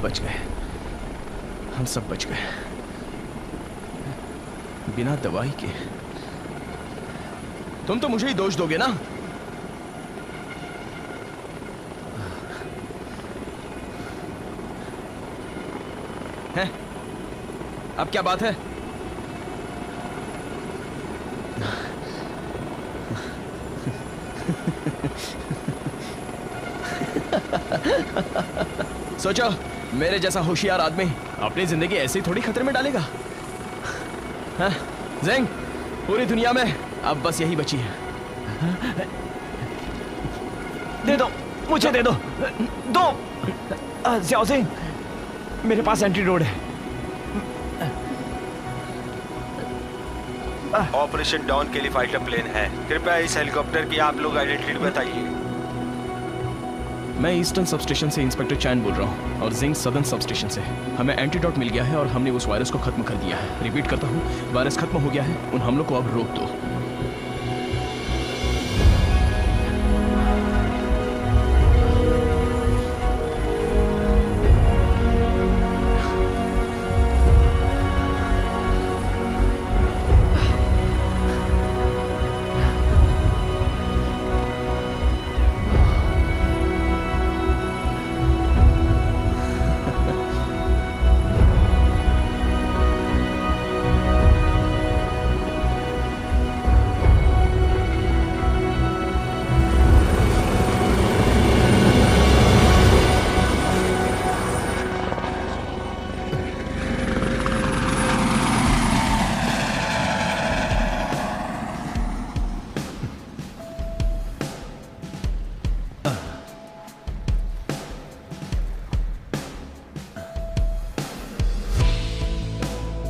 बच गए, हम सब बच गए बिना दवाई के। तुम तो मुझे ही दोष दोगे ना? हैं? अब क्या बात है? सोचो, मेरे जैसा होशियार आदमी अपनी जिंदगी ऐसे ही थोड़ी खतरे में डालेगा। हाँ? ज़ेंग, पूरी दुनिया में अब बस यही बची है। दे दो, मुझे दे दो, दो। जियाओ जिंग, मेरे पास एंटीडोट है। ऑपरेशन डॉन के लिए फाइटर प्लेन है। कृपया इस हेलीकॉप्टर की आप लोग आइडेंटिटी बताइए। मैं ईस्टर्न सबस्टेशन से इंस्पेक्टर चैन बोल रहा हूँ और जिंक सदर्न सबस्टेशन से। हमें एंटीडोट मिल गया है और हमने उस वायरस को खत्म कर दिया है। रिपीट करता हूँ, वायरस खत्म हो गया है। उन हमलों को अब रोक दो।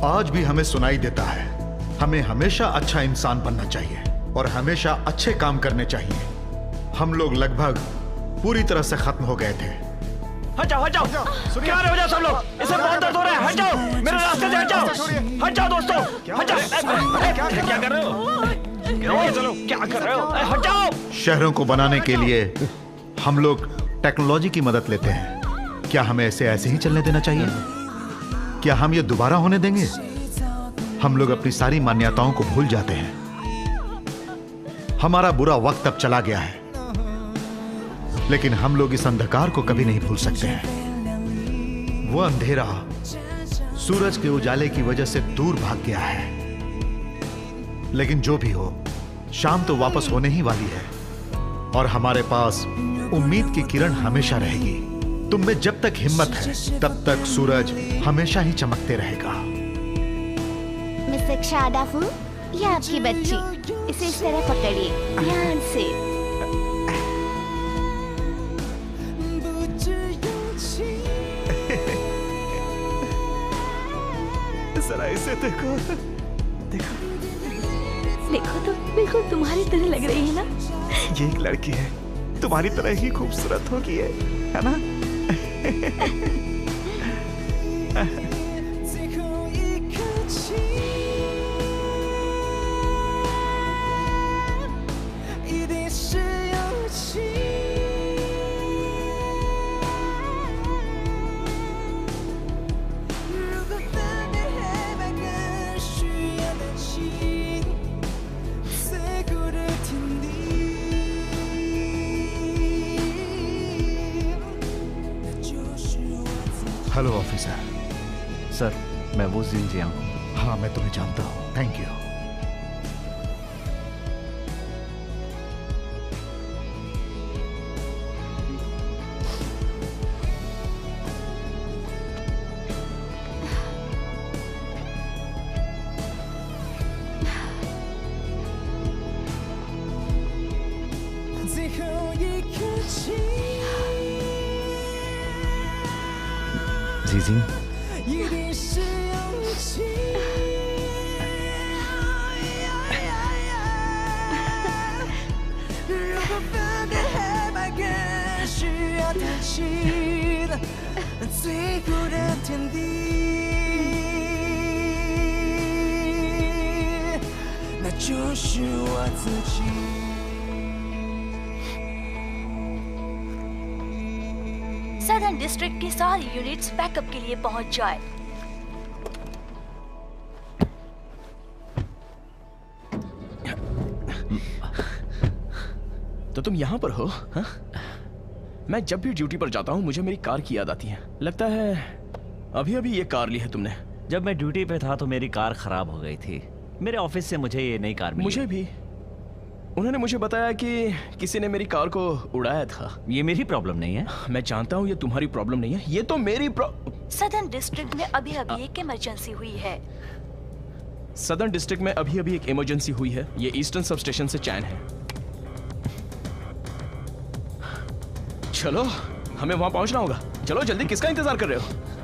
आज भी हमें सुनाई देता है। हमें हमेशा अच्छा इंसान बनना चाहिए और हमेशा अच्छे काम करने चाहिए। हम लोग लगभग पूरी तरह से खत्म हो गए थे। हट जाओ, हट जाओ, क्या हो जाओ सब लोग, इसे बहुत दर्द हो रहा है, हट जाओ, मेरे रास्ते से हट जाओ, हट जाओ दोस्तों, हट जाओ। क्या कर रहे हो? चलो, क्या कर रहे हो? हट जाओ। शहरों को बनाने के लिए हम लोग टेक्नोलॉजी की मदद लेते हैं। क्या हमें ऐसे ही चलने देना चाहिए? क्या हम ये दोबारा होने देंगे? हम लोग अपनी सारी मान्यताओं को भूल जाते हैं। हमारा बुरा वक्त अब चला गया है, लेकिन हम लोग इस अंधकार को कभी नहीं भूल सकते हैं। वो अंधेरा सूरज के उजाले की वजह से दूर भाग गया है, लेकिन जो भी हो, शाम तो वापस होने ही वाली है और हमारे पास उम्मीद की किरण हमेशा रहेगी। तुम में जब तक हिम्मत है, तब तक सूरज हमेशा ही चमकते रहेगा। मिस्टर शादाफू, ये आपकी बच्ची, इसे इस तरह पकड़िए ध्यान से। जरा इसे देखो, देखो, देखो तो बिल्कुल तुम्हारी तरह लग रही है ना? ये एक लड़की है, तुम्हारी तरह ही खूबसूरत होगी, है ना? Hello officer. सर, मैं वो जिन जिया हूँ। हाँ, मैं तुम्हें जानता हूँ। Thank you. जीजिंग, सदर्न डिस्ट्रिक्ट की सारी यूनिट्स बैकअप के लिए पहुंच जाए। तो तुम यहाँ पर हो? हा? मैं जब भी ड्यूटी पर जाता हूँ मुझे मेरी कार की याद आती है। लगता है अभी अभी ये कार ली है तुमने। जब मैं ड्यूटी पे था तो मेरी कार खराब हो गई थी। मेरे ऑफिस से मुझे ये नई कार मिली। मुझे भी। उन्होंने मुझे बताया कि किसी ने मेरी कार को उड़ाया था। ये मेरी प्रॉब्लम नहीं है। मैं जानता हूँ ये तुम्हारी प्रॉब्लम नहीं है, ये तो मेरी सदर्न डिस्ट्रिक्ट में अभी अभी एक इमरजेंसी हुई है। सदर्न डिस्ट्रिक्ट में अभी अभी एक इमरजेंसी हुई है। ये ईस्टर्न सबस्टेशन से चैन है। चलो, हमें वहां पहुंचना होगा। चलो जल्दी, किसका इंतजार कर रहे हो?